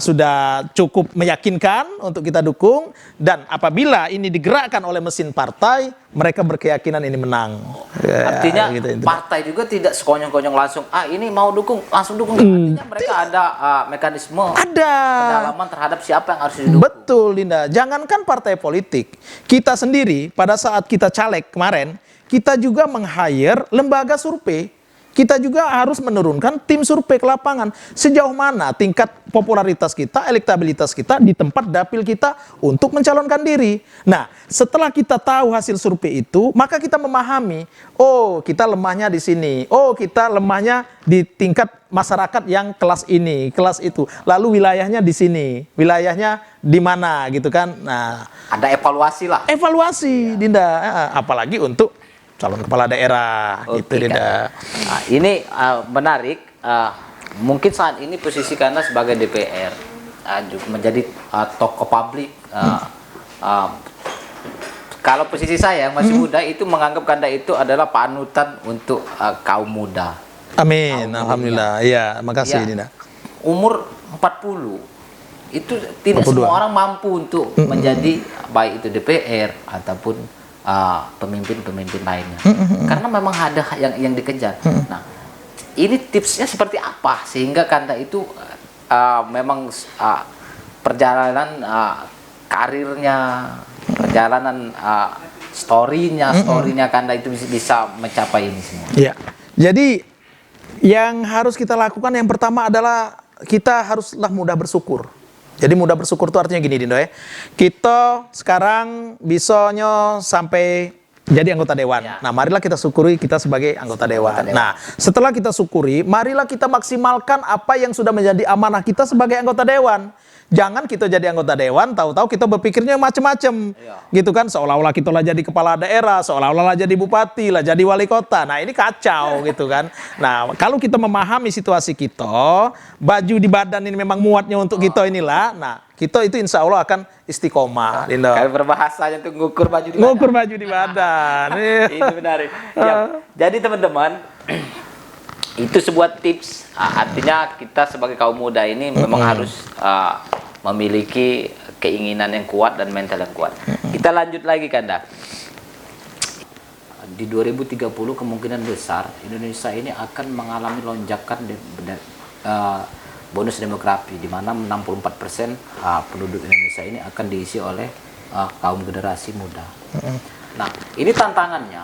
sudah cukup meyakinkan untuk kita dukung. Dan apabila ini digerakkan oleh mesin partai, mereka berkeyakinan ini menang. Artinya gitu. partai juga tidak sekonyong-konyong langsung ini mau dukung, langsung dukung. Artinya mereka ada mekanisme pendalaman terhadap siapa yang harus didukung. Betul, Linda. Jangankan partai politik, kita sendiri pada saat kita caleg kemarin, kita juga meng-hire lembaga survei. Kita juga harus menurunkan tim survei ke lapangan. Sejauh mana tingkat popularitas kita, elektabilitas kita di tempat dapil kita untuk mencalonkan diri. Nah, setelah kita tahu hasil survei itu, maka kita memahami, oh kita lemahnya di sini, oh kita lemahnya di tingkat masyarakat yang kelas ini, kelas itu. Lalu wilayahnya di sini, wilayahnya di mana gitu kan. Nah, ada evaluasi lah. Evaluasi, Dinda. Apalagi untuk calon kepala daerah, gitu, Dinda. Nah, ini menarik. Mungkin saat ini posisi Anda sebagai DPR juga menjadi tokoh publik. Kalau posisi saya yang masih muda itu menganggap Anda itu adalah panutan untuk kaum muda. Amin, alhamdulillah. Iya, makasih, Dinda. Umur 40 itu tidak 42. semua orang mampu untuk menjadi baik itu DPR ataupun pemimpin-pemimpin lainnya, karena memang ada yang dikejar. Nah, ini tipsnya seperti apa sehingga Kanda itu memang perjalanan karirnya, perjalanan storynya Kanda itu bisa mencapai ini semua. Iya. Jadi yang harus kita lakukan yang pertama adalah kita haruslah mudah bersyukur. Jadi mudah bersyukur itu artinya gini Dindo ya. Kita sekarang bisanya sampai jadi anggota dewan. Ya. Nah, marilah kita syukuri kita sebagai anggota dewan. Nah, setelah kita syukuri, marilah kita maksimalkan apa yang sudah menjadi amanah kita sebagai anggota dewan. Jangan kita jadi anggota dewan, tahu-tahu kita berpikirnya macam-macam, gitu kan? Seolah-olah kita lah jadi kepala daerah, seolah-olah lah jadi bupati, lah jadi wali kota. Nah ini kacau, gitu kan? Nah kalau kita memahami situasi kita, baju di badan ini memang muatnya untuk kita inilah. Nah kita itu insya Allah akan istiqomah. Kalau berbahasanya tuh ngukur baju di badan. Ngukur baju di badan. Itu benar. Ya. Jadi teman-teman. Itu sebuah tips, artinya kita sebagai kaum muda ini memang harus memiliki keinginan yang kuat dan mental yang kuat. Kita lanjut lagi Kanda. Di 2030 kemungkinan besar Indonesia ini akan mengalami lonjakan bonus demografi, di mana 64% penduduk Indonesia ini akan diisi oleh kaum generasi muda. Nah, ini tantangannya,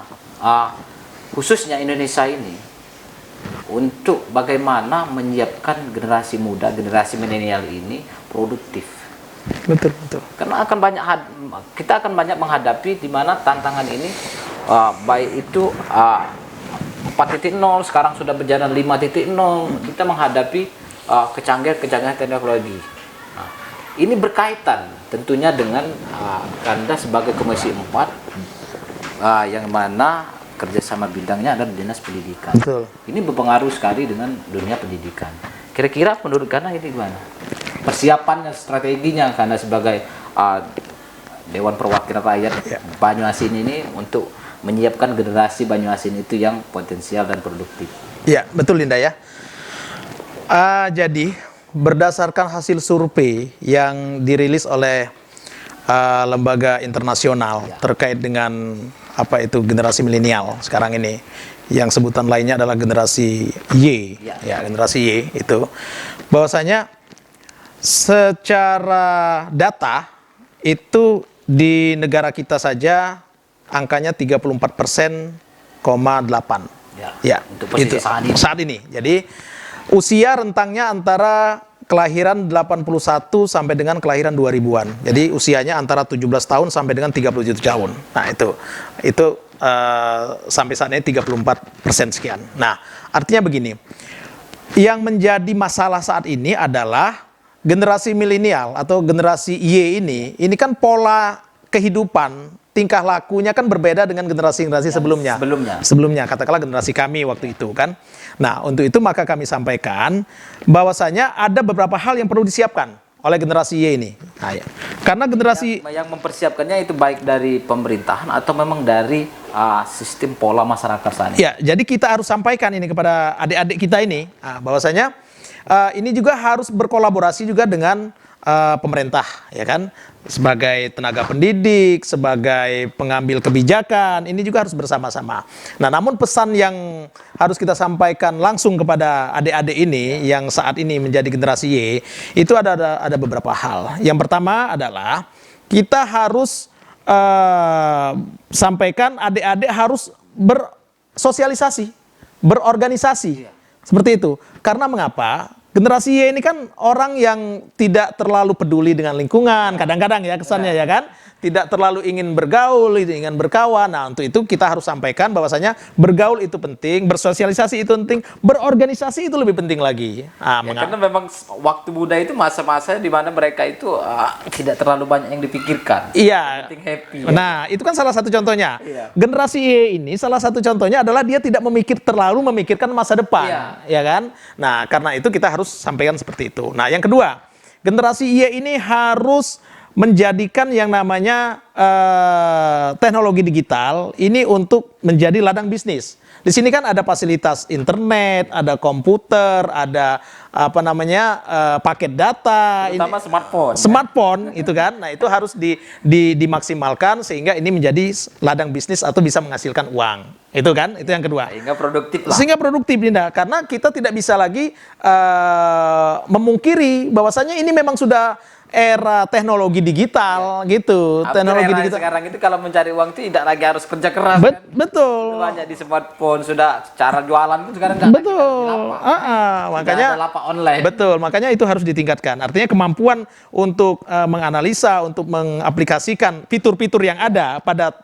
khususnya Indonesia ini, untuk bagaimana menyiapkan generasi muda, generasi milenial ini produktif. Betul, betul. Karena kita akan banyak menghadapi di mana tantangan ini, baik itu 4.0, sekarang sudah berjalan 5.0, kita menghadapi kecanggihan teknologi. Nah, ini berkaitan tentunya dengan Kanda sebagai Komisi 4, yang mana kerjasama bidangnya adalah Dinas Pendidikan. Betul. Ini berpengaruh sekali dengan dunia pendidikan. Kira-kira menurut Kanda ini gimana? Persiapannya, strateginya Kanda sebagai Dewan Perwakilan Rakyat Banyuasin ini untuk menyiapkan generasi Banyuasin itu yang potensial dan produktif. Iya, betul Linda ya. Jadi berdasarkan hasil survei yang dirilis oleh lembaga internasional terkait dengan apa itu generasi milenial sekarang ini, yang sebutan lainnya adalah generasi Y, generasi Y itu, bahwasanya secara data itu di negara kita saja angkanya 34,8%. Untuk posisi itu saat ini. Jadi usia rentangnya antara kelahiran 81 sampai dengan kelahiran 2000-an. Jadi usianya antara 17 tahun sampai dengan 37 tahun. Nah, itu sampai saat ini 34% sekian. Nah, artinya begini. Yang menjadi masalah saat ini adalah generasi milenial atau generasi Y ini kan pola kehidupan, tingkah lakunya kan berbeda dengan generasi-generasi sebelumnya. Sebelumnya, katakanlah generasi kami waktu itu kan. Nah, untuk itu maka kami sampaikan bahwasanya ada beberapa hal yang perlu disiapkan oleh generasi Y ini. Nah, ya. Karena generasi yang mempersiapkannya itu baik dari pemerintahan atau memang dari sistem pola masyarakat sana. Ya, jadi kita harus sampaikan ini kepada adik-adik kita ini, bahwasanya ini juga harus berkolaborasi juga dengan pemerintah, ya kan, sebagai tenaga pendidik, sebagai pengambil kebijakan, ini juga harus bersama-sama. Nah, namun pesan yang harus kita sampaikan langsung kepada adik-adik ini yang saat ini menjadi generasi Y, itu ada beberapa hal. Yang pertama adalah kita harus sampaikan adik-adik harus bersosialisasi, berorganisasi, seperti itu. Karena mengapa? Generasi Y ini kan orang yang tidak terlalu peduli dengan lingkungan, kadang-kadang ya kesannya ya kan, tidak terlalu ingin bergaul, ingin berkawan. Nah, untuk itu kita harus sampaikan bahwasanya bergaul itu penting, bersosialisasi itu penting, berorganisasi itu lebih penting lagi. Karena memang waktu muda itu masa-masa di mana mereka itu tidak terlalu banyak yang dipikirkan. Iya. Penting happy. Nah, itu kan salah satu contohnya. Generasi Y ini salah satu contohnya adalah dia tidak terlalu memikirkan masa depan, ya kan? Nah, karena itu kita harus sampaikan seperti itu. Nah, yang kedua, generasi Y ini harus menjadikan yang namanya teknologi digital ini untuk menjadi ladang bisnis. Di sini kan ada fasilitas internet, ada komputer, ada apa namanya paket data, Terutama smartphone. smartphone itu kan. Nah, itu harus dimaksimalkan sehingga ini menjadi ladang bisnis atau bisa menghasilkan uang. Itu kan, itu yang kedua. Sehingga produktif lah. Sehingga produktif, Dinda, karena kita tidak bisa lagi memungkiri bahwasanya ini memang sudah era teknologi digital gitu. Hampir Teknologi era digital. sekarang itu kalau mencari uang itu tidak lagi harus kerja keras. Kan? Betul. Banyak di smartphone sudah cara jualan pun sekarang nggak lagi Betul. di lapak. Makanya Sudah ada lapak online. betul, makanya itu harus ditingkatkan. Artinya kemampuan untuk menganalisa, untuk mengaplikasikan fitur-fitur yang ada pada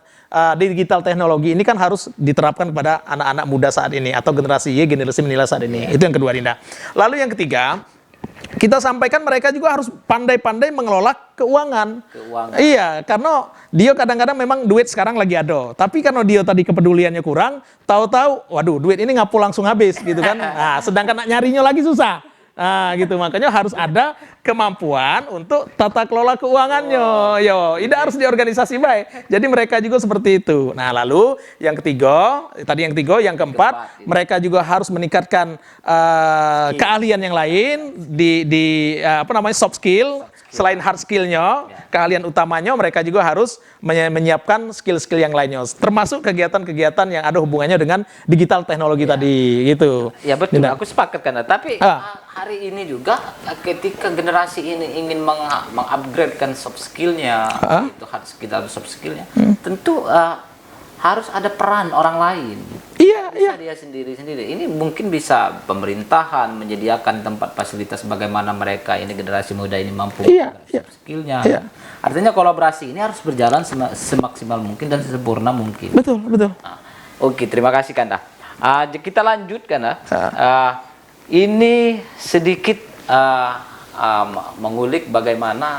digital teknologi ini kan harus diterapkan kepada anak-anak muda saat ini atau generasi Y, generasi milenial saat ini. Itu yang kedua, Dinda. Lalu yang ketiga, kita sampaikan mereka juga harus pandai-pandai mengelola keuangan. Iya, karena dia kadang-kadang memang duit sekarang lagi ada. Tapi karena dia tadi kepeduliannya kurang, tahu-tahu, waduh, duit ini ngapul langsung habis gitu kan. Nah, sedangkan nak nyarinya lagi susah. Nah, gitu. Makanya harus ada kemampuan untuk tata kelola keuangannya. Yo, ini harus diorganisasi baik. Jadi mereka juga seperti itu. Nah, lalu yang ketiga, yang keempat, mereka juga harus meningkatkan keahlian yang lain di apa namanya soft skill. Selain hard skill-nya, keahlian utamanya mereka juga harus menyiapkan skill-skill yang lainnya. Termasuk kegiatan-kegiatan yang ada hubungannya dengan digital teknologi tadi, gitu. Ya betul, aku sepakat kan. Tapi hari ini juga ketika generasi ini ingin mengupgradekan soft skill-nya, itu hard skill atau soft skill-nya, tentu harus ada peran orang lain. Iya, Bisa dia sendiri-sendiri. Ini mungkin bisa pemerintahan menyediakan tempat fasilitas bagaimana mereka ini generasi muda ini mampu soft skill-nya. Artinya kolaborasi ini harus berjalan semaksimal mungkin dan sesempurna mungkin. Betul, betul. Oke, terima kasih Kanda. Kita lanjut Kanda. Ini sedikit mengulik bagaimana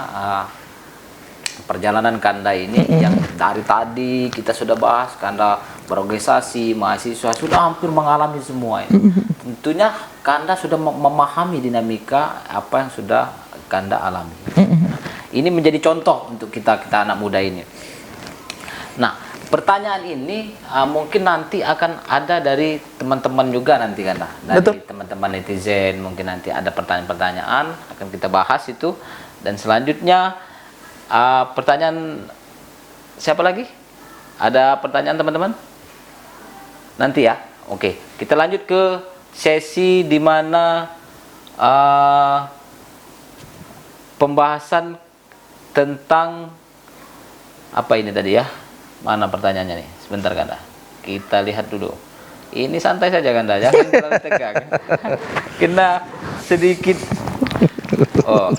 perjalanan Kanda ini yang dari tadi kita sudah bahas. Kanda berorganisasi, mahasiswa sudah hampir mengalami semua ini. Tentunya Kanda sudah memahami dinamika apa yang sudah Kanda alami. Ini menjadi contoh untuk kita anak muda ini. Nah, pertanyaan ini mungkin nanti akan ada dari teman-teman juga nanti Kanda. Dari teman-teman netizen mungkin nanti ada pertanyaan-pertanyaan akan kita bahas itu. Dan selanjutnya pertanyaan siapa lagi? Ada pertanyaan teman-teman? Nanti ya. Oke, kita lanjut ke sesi di mana pembahasan tentang apa ini tadi ya? Mana pertanyaannya nih? Sebentar Kanda. Kita lihat dulu. Ini santai saja Kanda, jangan terlalu tegang. Kena sedikit. Oh,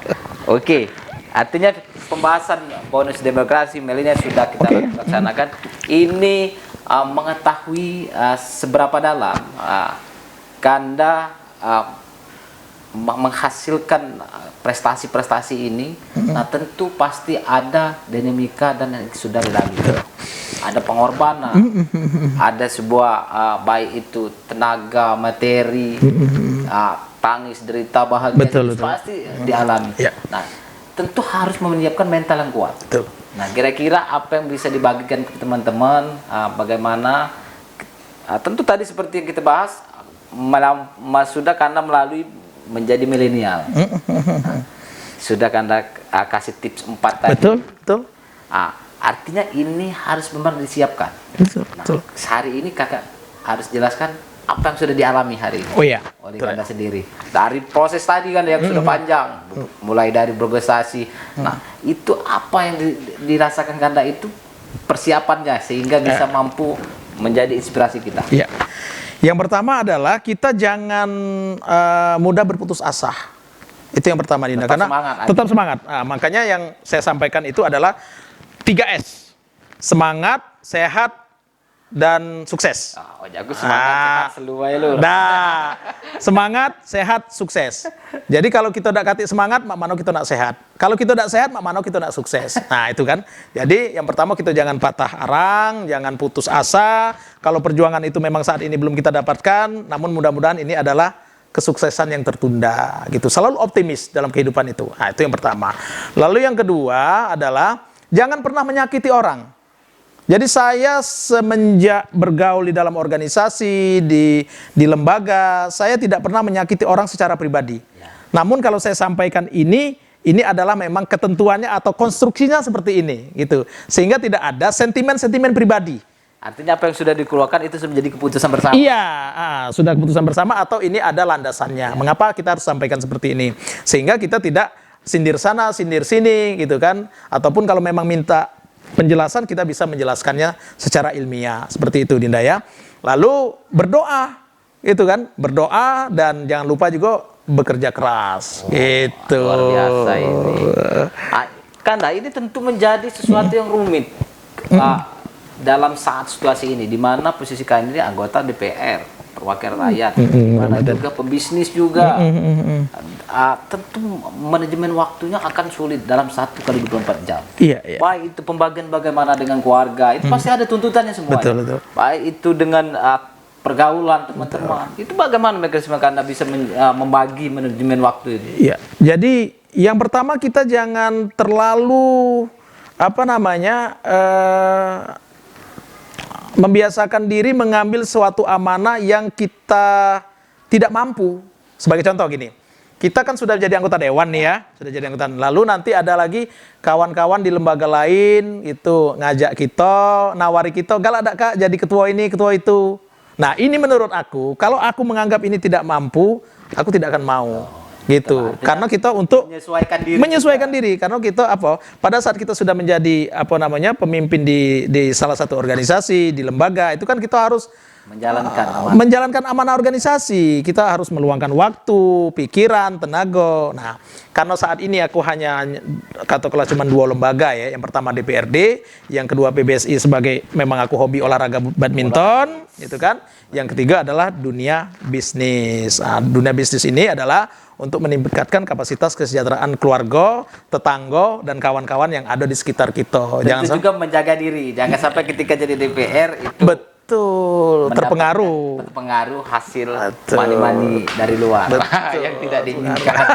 oke. Artinya pembahasan bonus demokrasi milenial sudah kita laksanakan. Ini mengetahui seberapa dalam Kanda menghasilkan prestasi-prestasi ini. Nah, tentu pasti ada dinamika dan sudah dilalui. Ada pengorbanan, ada sebuah baik itu tenaga, materi, tangis, derita, bahagia, pasti dialami. Nah, tentu harus menyiapkan mental yang kuat. Nah, kira-kira apa yang bisa dibagikan ke teman-teman, bagaimana, tentu tadi seperti yang kita bahas, sudah Kanda melalui menjadi milenial. Sudah Kanda kasih tips 4 tadi. Betul. Artinya ini harus benar disiapkan. Betul. Hari ini Kakak harus jelaskan apa yang sudah dialami hari ini oleh Kanda sendiri. Dari proses tadi kan yang sudah panjang, mulai dari berorganisasi. Nah, itu apa yang dirasakan Kanda itu persiapannya sehingga bisa mampu menjadi inspirasi kita. Iya. Yang pertama adalah kita jangan mudah berputus asa. Itu yang pertama, Dinda. Karena tetap semangat. Nah, makanya yang saya sampaikan itu adalah 3S. Semangat, sehat, dan sukses. Aku semangat, sehat, seluai lur. Nah, semangat, sehat, sukses. Jadi kalau kita tidak kati semangat, mak mano kita nak sehat. Kalau kita tidak sehat, mak mano kita nak sukses. Nah, itu kan. Jadi yang pertama kita jangan patah arang, jangan putus asa. Kalau perjuangan itu memang saat ini belum kita dapatkan, namun mudah-mudahan ini adalah kesuksesan yang tertunda gitu. Selalu optimis dalam kehidupan itu. Nah, itu yang pertama. Lalu yang kedua adalah jangan pernah menyakiti orang. Jadi saya semenjak bergaul di dalam organisasi, di lembaga, saya tidak pernah menyakiti orang secara pribadi. Namun kalau saya sampaikan ini adalah memang ketentuannya atau konstruksinya seperti ini gitu. Sehingga tidak ada sentimen-sentimen pribadi. Artinya apa yang sudah dikeluarkan itu sudah menjadi keputusan bersama. Iya, sudah keputusan bersama atau ini ada landasannya. Mengapa kita harus sampaikan seperti ini? Sehingga kita tidak sindir sana, sindir sini gitu kan. Ataupun kalau memang minta penjelasan kita bisa menjelaskannya secara ilmiah. Seperti itu Dinda ya. Lalu berdoa gitu kan. Berdoa dan jangan lupa juga bekerja keras gitu. Luar biasa ini. Kanda, ini tentu menjadi sesuatu yang rumit. Dalam saat situasi ini, di mana posisi kalian ini anggota DPR, perwakilan rakyat, di mana juga pembisnis juga, tentu manajemen waktunya akan sulit dalam 1 kali 24 jam. Iya, iya. Baik itu pembagian bagaimana dengan keluarga, itu pasti ada tuntutannya semua. Betul. Baik itu dengan pergaulan teman-teman, itu bagaimana mekanisme Anda bisa membagi manajemen waktu ini? Iya. Jadi yang pertama kita jangan terlalu membiasakan diri mengambil suatu amanah yang kita tidak mampu. Sebagai contoh gini, kita kan sudah jadi anggota dewan nih ya, sudah jadi anggota. Lalu nanti ada lagi kawan-kawan di lembaga lain itu ngajak kita, nawari kita, galak ada kak jadi ketua ini, ketua itu. Nah ini menurut aku, kalau aku menganggap ini tidak mampu, aku tidak akan mau. Gitu, karena kita untuk menyesuaikan diri, karena kita pada saat kita sudah menjadi pemimpin di salah satu organisasi, di lembaga, itu kan kita harus menjalankan amanah organisasi. Kita harus meluangkan waktu, pikiran, tenaga. Nah, karena saat ini aku hanya katakanlah cuma 2 lembaga ya. Yang pertama DPRD, yang kedua PBSI sebagai memang aku hobi olahraga badminton, gitu kan. Yang ketiga adalah dunia bisnis. Nah, dunia bisnis ini adalah untuk meningkatkan kapasitas kesejahteraan keluarga, tetangga, dan kawan-kawan yang ada di sekitar kita. Jangan juga menjaga diri, jangan sampai ketika jadi DPR itu terpengaruh hasil money dari luar yang tidak diinginkan.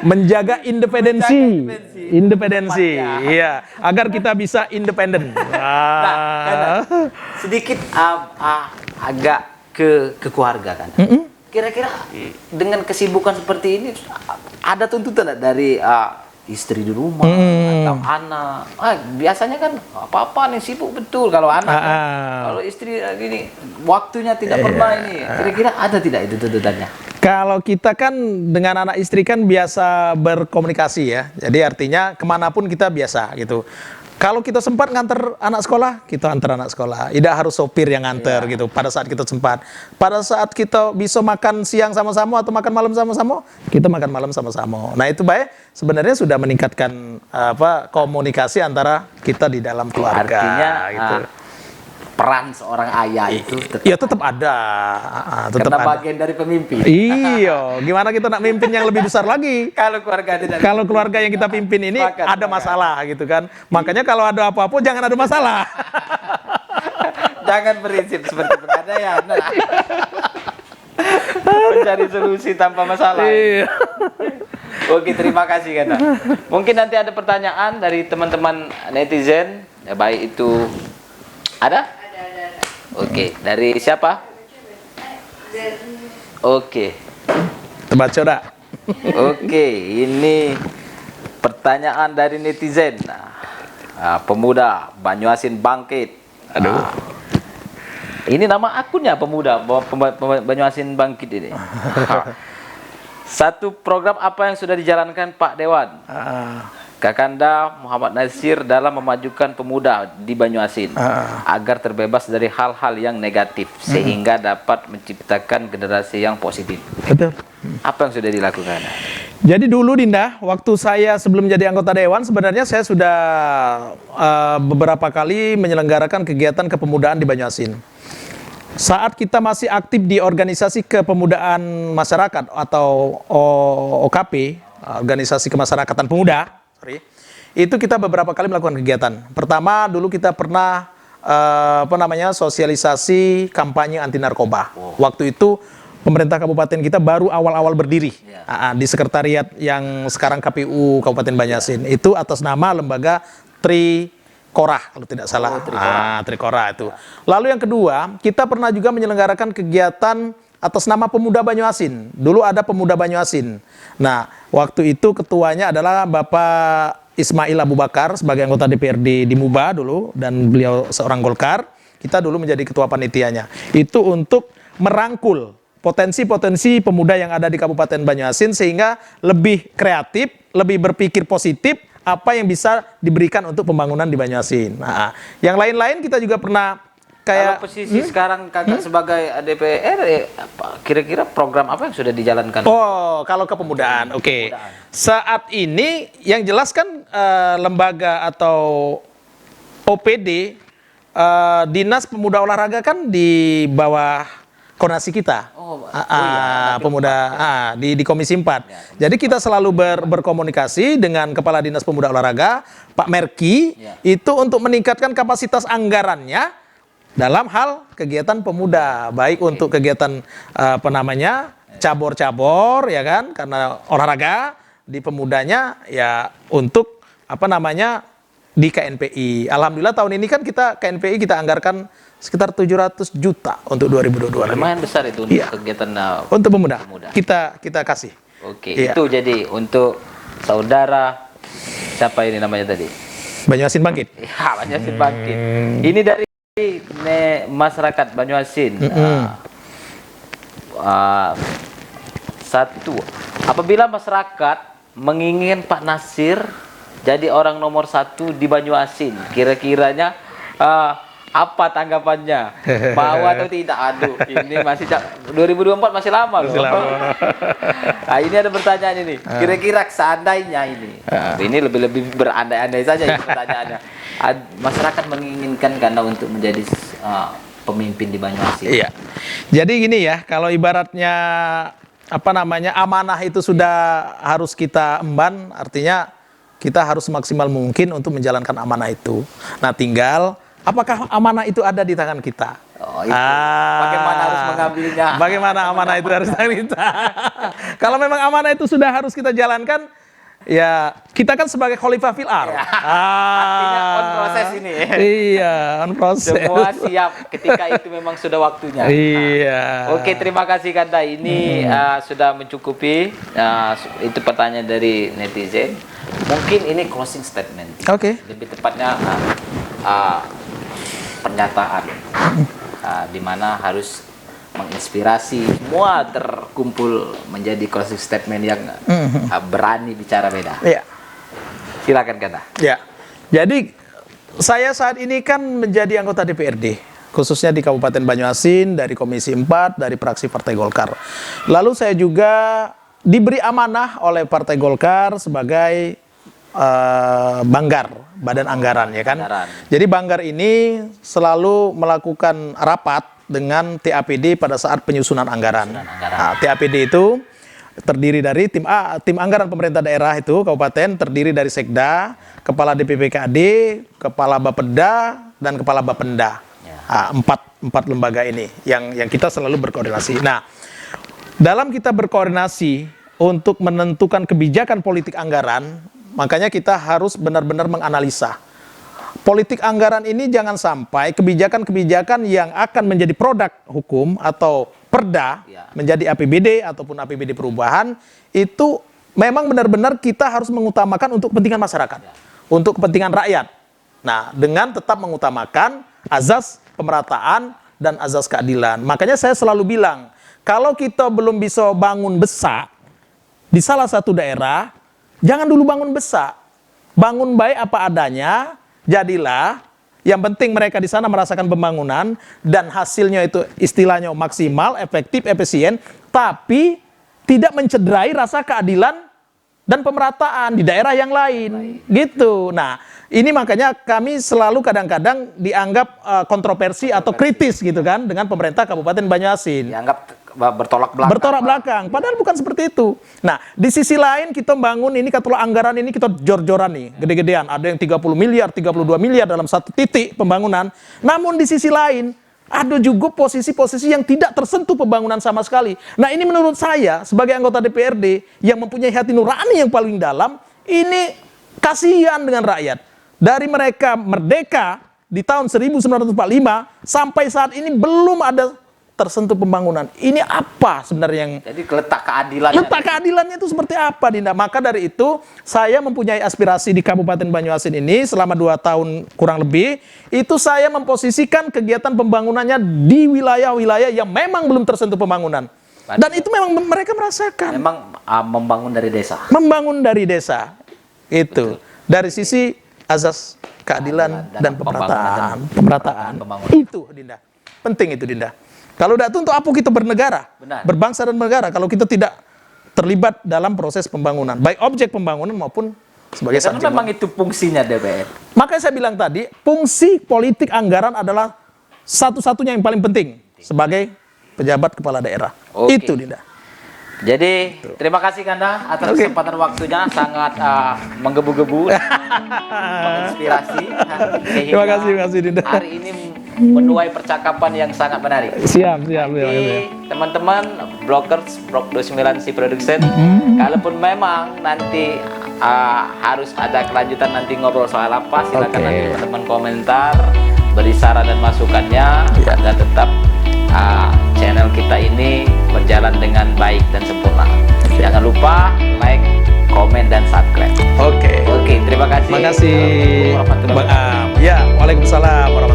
Menjaga independensi, iya, agar kita bisa independen. Sedikit agak ke keluarga kan. Kira-kira dengan kesibukan seperti ini ada tuntutan dari istri di rumah atau anak? Biasanya kan apa-apa nih sibuk betul kalau anak. Kalau istri gini waktunya tidak pernah ini. Kira-kira ada tidak itu tuntutannya? Kalau kita kan dengan anak istri kan biasa berkomunikasi ya. Jadi artinya kemanapun kita biasa gitu. Kalau kita sempat nganter anak sekolah, kita antar anak sekolah. Tidak harus sopir yang nganter gitu. Pada saat kita sempat. Pada saat kita bisa makan siang sama-sama atau makan malam sama-sama, kita makan malam sama-sama. Nah itu baik. Sebenarnya sudah meningkatkan komunikasi antara kita di dalam keluarga. Artinya gitu. Peran seorang ayah itu tetap ada. Karena bagian dari pemimpin. Iya, gimana kita nak mimpin yang lebih besar lagi? Kalau keluarga yang kita pimpin ini ada masalah gitu kan. Makanya kalau ada apa-apa jangan ada masalah. Jangan prinsip seperti pegadaian. Mencari solusi tanpa masalah. Iya. Oke, terima kasih Kanda. Mungkin nanti ada pertanyaan dari teman-teman netizen, ya, baik itu ada? Oke, dari siapa? Oke. Tebak coba. Oke, ini pertanyaan dari netizen. Pemuda Banyuasin Bangkit. Aduh. Ini nama akunnya pemuda Banyuasin Bangkit ini. Satu program apa yang sudah dijalankan Pak Dewan? Kakanda Muhammad Nasir dalam memajukan pemuda di Banyuasin agar terbebas dari hal-hal yang negatif sehingga dapat menciptakan generasi yang positif. Betul. Apa yang sudah dilakukan? Jadi dulu Dinda, waktu saya sebelum jadi anggota dewan sebenarnya saya sudah beberapa kali menyelenggarakan kegiatan kepemudaan di Banyuasin. Saat kita masih aktif di organisasi kepemudaan masyarakat atau OKP, organisasi kemasyarakatan pemuda, itu kita beberapa kali melakukan kegiatan. Pertama, dulu kita pernah sosialisasi kampanye anti narkoba. Waktu itu pemerintah kabupaten kita baru awal-awal berdiri Ya. di sekretariat yang sekarang KPU Kabupaten Banjarmasin itu atas nama lembaga Trikorah kalau tidak salah. Trikorah itu. Lalu yang kedua, kita pernah juga menyelenggarakan kegiatan atas nama Pemuda Banyuasin. Dulu ada Pemuda Banyuasin. Nah, waktu itu ketuanya adalah Bapak Ismail Abu Bakar sebagai anggota DPRD di Muba dulu, dan beliau seorang Golkar. Kita dulu menjadi ketua panitianya. Itu untuk merangkul potensi-potensi pemuda yang ada di Kabupaten Banjarmasin sehingga lebih kreatif, lebih berpikir positif apa yang bisa diberikan untuk pembangunan di Banjarmasin. Nah, yang lain-lain kita juga pernah kayak Kalau posisi sekarang kakak sebagai DPR, kira-kira program apa yang sudah dijalankan? Oh, kalau kepemudaan, oke. Saat ini yang jelas kan lembaga atau OPD, Dinas Pemuda Olahraga kan di bawah koordinasi kita. Pemuda di Komisi 4. Jadi kita selalu berkomunikasi dengan Kepala Dinas Pemuda Olahraga, Pak Merki, itu untuk meningkatkan kapasitas anggarannya dalam hal kegiatan pemuda, baik untuk kegiatan cabur-cabur ya kan, karena olahraga di pemudanya ya untuk di KNPI. Alhamdulillah tahun ini kan kita KNPI kita anggarkan sekitar 700 juta untuk 2022. Lumayan besar itu untuk kegiatan untuk pemuda. Kita kasih. Oke, itu jadi untuk saudara siapa ini namanya tadi? Banjarmasin Bangkit. Ya, Banjarmasin Bangkit. Ini dari masyarakat Banjarmasin. Satu, apabila masyarakat menginginkan Pak Nasir jadi orang nomor 1 di Banjarmasin, kira-kiranya apa tanggapannya? Mau atau tidak? Aduh, ini masih 2024 masih lama loh. Nah, ini ada pertanyaan ini. Kira-kira seandainya ini lebih berandai-andai saja ini pertanyaannya. Masyarakat menginginkan Ganda untuk menjadi pemimpin di Banjarmasin. Iya. Jadi gini ya, kalau ibaratnya amanah itu sudah harus kita emban, artinya kita harus maksimal mungkin untuk menjalankan amanah itu. Nah, tinggal apakah amanah itu ada di tangan kita? Oh, itu. Bagaimana harus mengambilnya? Bagaimana amanah itu harus tangan kita? Kalau memang amanah itu sudah harus kita jalankan, ya kita kan sebagai khalifah fil ardh. Artinya on proses ini. Iya, on proses. Semua siap ketika itu memang sudah waktunya. Iya. Oke, terima kasih Kanda. Ini sudah mencukupi. Itu pertanyaan dari netizen. Mungkin ini closing statement. Oke. Lebih tepatnya pernyataan di mana harus menginspirasi semua terkumpul menjadi closing statement yang berani bicara beda. Iya. Silakan Kanda. Ya. Jadi saya saat ini kan menjadi anggota DPRD, khususnya di Kabupaten Banjarmasin dari Komisi 4 dari fraksi Partai Golkar. Lalu saya juga diberi amanah oleh Partai Golkar sebagai Banggar, Badan Anggaran ya kan. Jadi Banggar ini selalu melakukan rapat dengan TAPD pada saat penyusunan anggaran. Nah, TAPD itu terdiri dari tim anggaran pemerintah daerah itu kabupaten, terdiri dari Sekda, Kepala DPPKD, Kepala Bapeda, dan Kepala Bapenda. Empat lembaga ini yang kita selalu berkoordinasi. Nah, dalam kita berkoordinasi untuk menentukan kebijakan politik anggaran, makanya kita harus benar-benar menganalisa. Politik anggaran ini jangan sampai kebijakan-kebijakan yang akan menjadi produk hukum atau perda menjadi APBD ataupun APBD perubahan itu memang benar-benar kita harus mengutamakan untuk kepentingan masyarakat, untuk kepentingan rakyat. Nah, dengan tetap mengutamakan azas pemerataan dan azas keadilan. Makanya saya selalu bilang, kalau kita belum bisa bangun besak di salah satu daerah, jangan dulu bangun besak. Bangun baik apa adanya, jadilah. Yang penting mereka di sana merasakan pembangunan dan hasilnya itu istilahnya maksimal, efektif, efisien, tapi tidak mencederai rasa keadilan dan pemerataan di daerah yang lain. Gitu. Nah, ini makanya kami selalu kadang-kadang dianggap kontroversi atau kritis gitu kan dengan pemerintah Kabupaten Banjarmasin. Dianggap bertolak belakang. Bertolak belakang, padahal bukan seperti itu. Nah, di sisi lain kita bangun ini katakanlah anggaran ini kita jor-joran nih, gede-gedean. Ada yang 30 miliar, 32 miliar dalam satu titik pembangunan. Namun di sisi lain, ada juga posisi-posisi yang tidak tersentuh pembangunan sama sekali. Nah, ini menurut saya sebagai anggota DPRD yang mempunyai hati nurani yang paling dalam, ini kasihan dengan rakyat. Dari mereka merdeka di tahun 1945 sampai saat ini belum ada tersentuh pembangunan. Ini apa sebenarnya yang Jadi letak keadilannya. letak keadilannya itu seperti apa, Dinda? Maka dari itu saya mempunyai aspirasi di Kabupaten Banyuasin ini selama 2 tahun kurang lebih, itu saya memposisikan kegiatan pembangunannya di wilayah-wilayah yang memang belum tersentuh pembangunan. Dan itu memang mereka merasakan. Memang membangun dari desa. Membangun dari desa. Itu. Dari sisi azas keadilan dan pemerataan. Pembangunan. Itu, Dinda. Penting itu, Dinda. Kalau tidak, untuk apa kita bernegara, Benar. berbangsa dan bernegara, kalau kita tidak terlibat dalam proses pembangunan, baik objek pembangunan maupun sebagai Karena subjek. memang itu fungsinya DPR. Makanya saya bilang tadi, fungsi politik anggaran adalah satu-satunya yang paling penting sebagai pejabat kepala daerah. Oke. Itu, Dinda. Jadi terima kasih Kanda atas Oke. kesempatan waktunya, sangat menggebu-gebu, menginspirasi. Terima kasih, Dinda. Hari ini menuai percakapan yang sangat menarik. Siap. Jadi teman-teman Blockers, Blok 29 Si Production, kalaupun memang nanti harus ada kelanjutan nanti ngobrol soal apa, silakan Oke. nanti teman-teman komentar, beri saran dan masukannya agar tetap channel kita ini berjalan dengan baik dan sempurna. Jangan lupa like, komen, dan subscribe. Oke. Oke, terima kasih. Terima kasih. Assalamualaikum warahmatullahi Bang Am. Ya, waalaikumsalam warahmatullahi wabarakatuh.